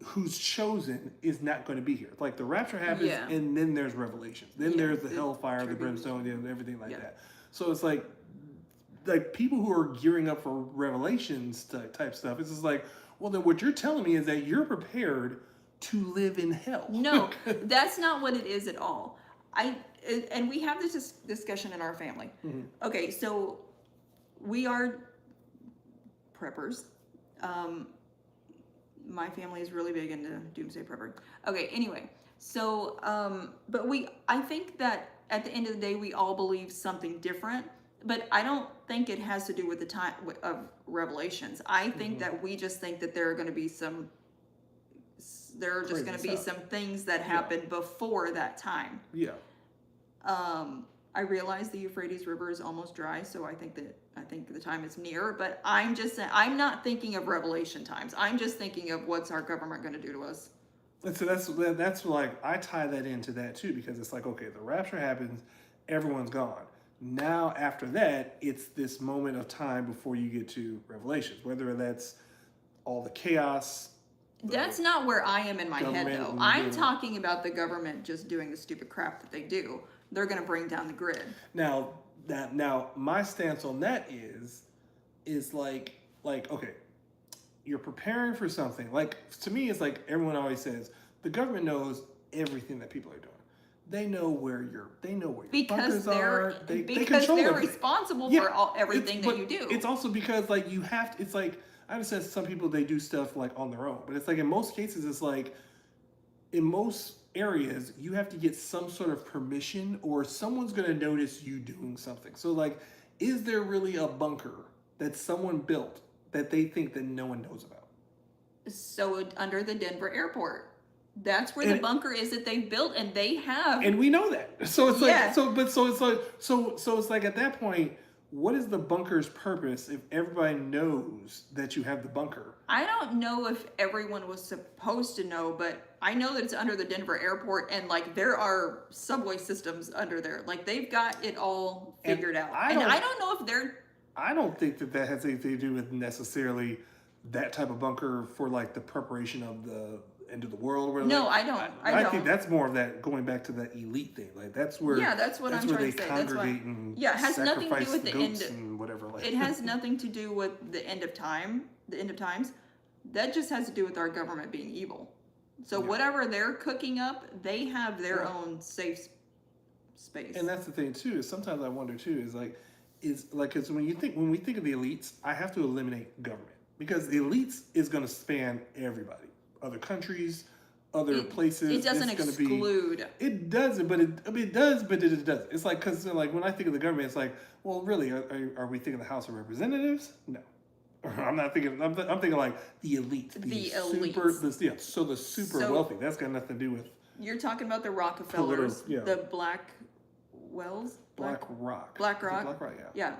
who's chosen is not going to be here. Like the rapture happens, and then there's revelations, then there's the hellfire, the brimstone, and everything like that. So it's like people who are gearing up for revelations type stuff. It's just like, well, then what you're telling me is that you're prepared to live in hell. No, that's not what it is at all. And we have this discussion in our family. Mm-hmm. Okay, so we are preppers. My family is really big into doomsday prepper. Okay, anyway, so but I think that at the end of the day we all believe something different, but I don't think it has to do with the time of Revelations. I think that we just think that there are going to be some some things that happen before that time. Yeah. I realize the Euphrates River is almost dry, so I think the time is near, but I'm not thinking of Revelation times. I'm just thinking of what's our government going to do to us. And so that's like, I tie that into that too, because it's like, okay, the rapture happens, everyone's gone. Now after that, it's this moment of time before you get to Revelations, whether that's all the chaos. That's not where I am in my head, though. I'm talking about the government just doing the stupid crap that they do. They're going to bring down the grid. Now my stance on that is like, okay, you're preparing for something. Like, to me, it's like everyone always says, the government knows everything that people are doing. They know where your bunkers are. Because they're responsible for everything that you do. It's also because like you have to, it's like, I understand some people, they do stuff like on their own, but it's like in most cases, it's like in most areas, you have to get some sort of permission or someone's going to notice you doing something. So like, is there really a bunker that someone built that they think that no one knows about? So under the Denver airport, that's where the bunker is that they built, and they have. And we know that. So it's like, so it's like at that point, what is the bunker's purpose if everybody knows that you have the bunker? I don't know if everyone was supposed to know, but I know that it's under the Denver airport, and like there are subway systems under there. Like they've got it all figured out. I don't know if they're. I don't think that has anything to do with necessarily that type of bunker for like the preparation of the end of the world. Or no, like, I don't. I think that's more of that going back to that elite thing. Like that's where. Yeah, that's what I'm trying to say. Congregate and it has nothing to do with the end and whatever. Like it has nothing to do with the end of time. The end of times. That just has to do with our government being evil. So whatever they're cooking up, they have their own safe space. And that's the thing too. Is sometimes I wonder too. Is like, is like, because when we think of the elites, I have to eliminate government because the elites is going to span everybody, other countries, other places. It doesn't It's gonna exclude. It doesn't, but it does, but it doesn't. It's like because like when I think of the government, it's like, well, really, are we thinking the House of Representatives? No. I'm not thinking. I'm thinking like the elite, The super, elites. so the super So- wealthy. That's got nothing to do with You're talking about the Rockefellers, yeah. the Blackwells, Black Rock. Black Is it Rock? Black Rock, yeah.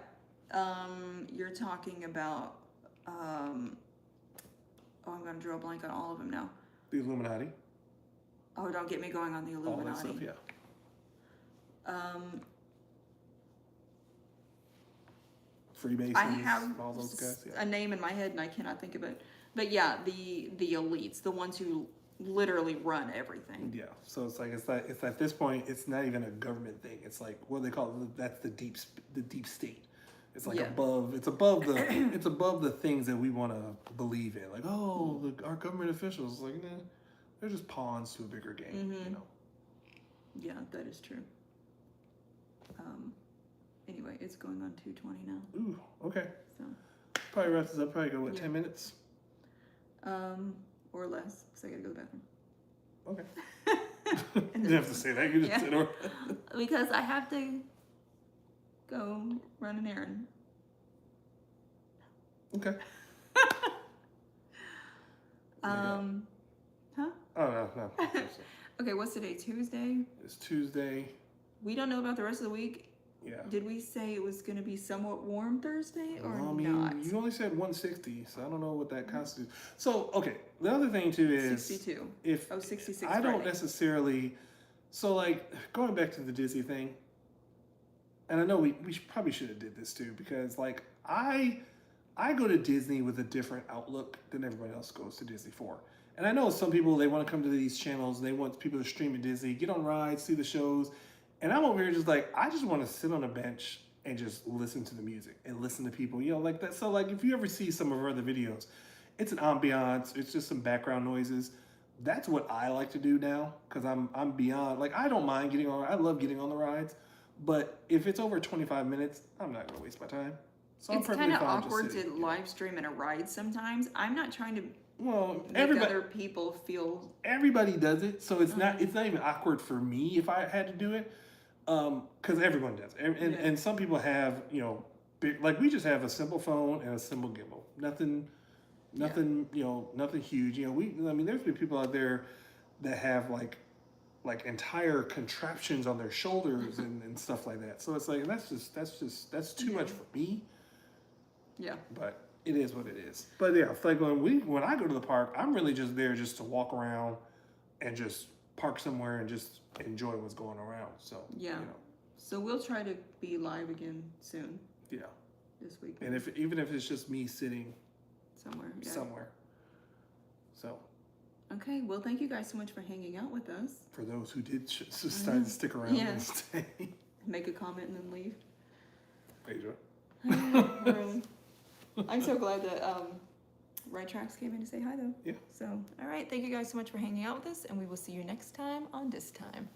Yeah. You're talking about. Oh, I'm gonna draw a blank on all of them now. The Illuminati. Oh, don't get me going on the All that stuff, Illuminati. yeah. Um, Freemasons. I have all those guys. Yeah. a name in my head and I cannot think of it. But yeah, the elites, the ones who literally run everything. Yeah, so it's at this point, it's not even a government thing. It's like what they call it. That's the deep state. It's like Yeah. it's above the things that we want to believe in. Like, oh, our government officials, like, nah, they're just pawns to a bigger game. Mhm. You know. Yeah, that is true. Anyway, it's going on 2:20 now. Ooh, okay. So, Probably wraps us up. Probably go what Yeah. 10 minutes. or less, because I gotta go to the bathroom. Okay. And You then- didn't have to say that. You just Yeah. said, or Because I have to go run an errand. okay. Huh? Oh no. Okay, what's today? Tuesday? It's Tuesday. We don't know about the rest of the week. Yeah. Did we say it was going to be somewhat warm Thursday or Well, I mean, not? you only said 160, so I don't know what that constitutes. So, okay, the other thing too is 62. if Oh, 66 I don't Friday. necessarily, so like going back to the Disney thing, and I know we probably should have did this too because like I go to Disney with a different outlook than everybody else goes to Disney for. And I know some people, they want to come to these channels, they want people to stream at Disney, get on rides, see the shows. And I'm over here just like, I just want to sit on a bench and just listen to the music and listen to people, you know, like that. So like, if you ever see some of our other videos, it's an ambiance, it's just some background noises. That's what I like to do now because I'm beyond, like, I don't mind getting on, I love getting on the rides. But if it's over 25 minutes, I'm not going to waste my time. So It's I'm kind perfectly of fine just awkward to sitting. live stream in a ride sometimes. I'm not trying to Well, make other people feel. everybody does it, so it's not even awkward for me if I had to do it, because everyone does it. And some people have, you know, big, like we just have a simple phone and a simple gimbal, nothing you know, nothing huge. You know, I mean there's been people out there that have like entire contraptions on their shoulders and stuff like that. So it's like that's too much for me. Yeah. But it is what it is. But yeah, it's like when I go to the park, I'm really just there just to walk around and just park somewhere and just enjoy what's going around. So Yeah. you know, So we'll try to be live again soon yeah. this week. And even if it's just me sitting somewhere. Yeah. somewhere. So Okay. Well, thank you guys so much for hanging out with us. for those who did decide to stick around Yeah. and stay, Make a comment and then leave. Phaedra. I'm so glad that Right Tracks came in to say hi though. Yeah. So, all right. Thank you guys so much for hanging out with us, and we will see you next time on This Time.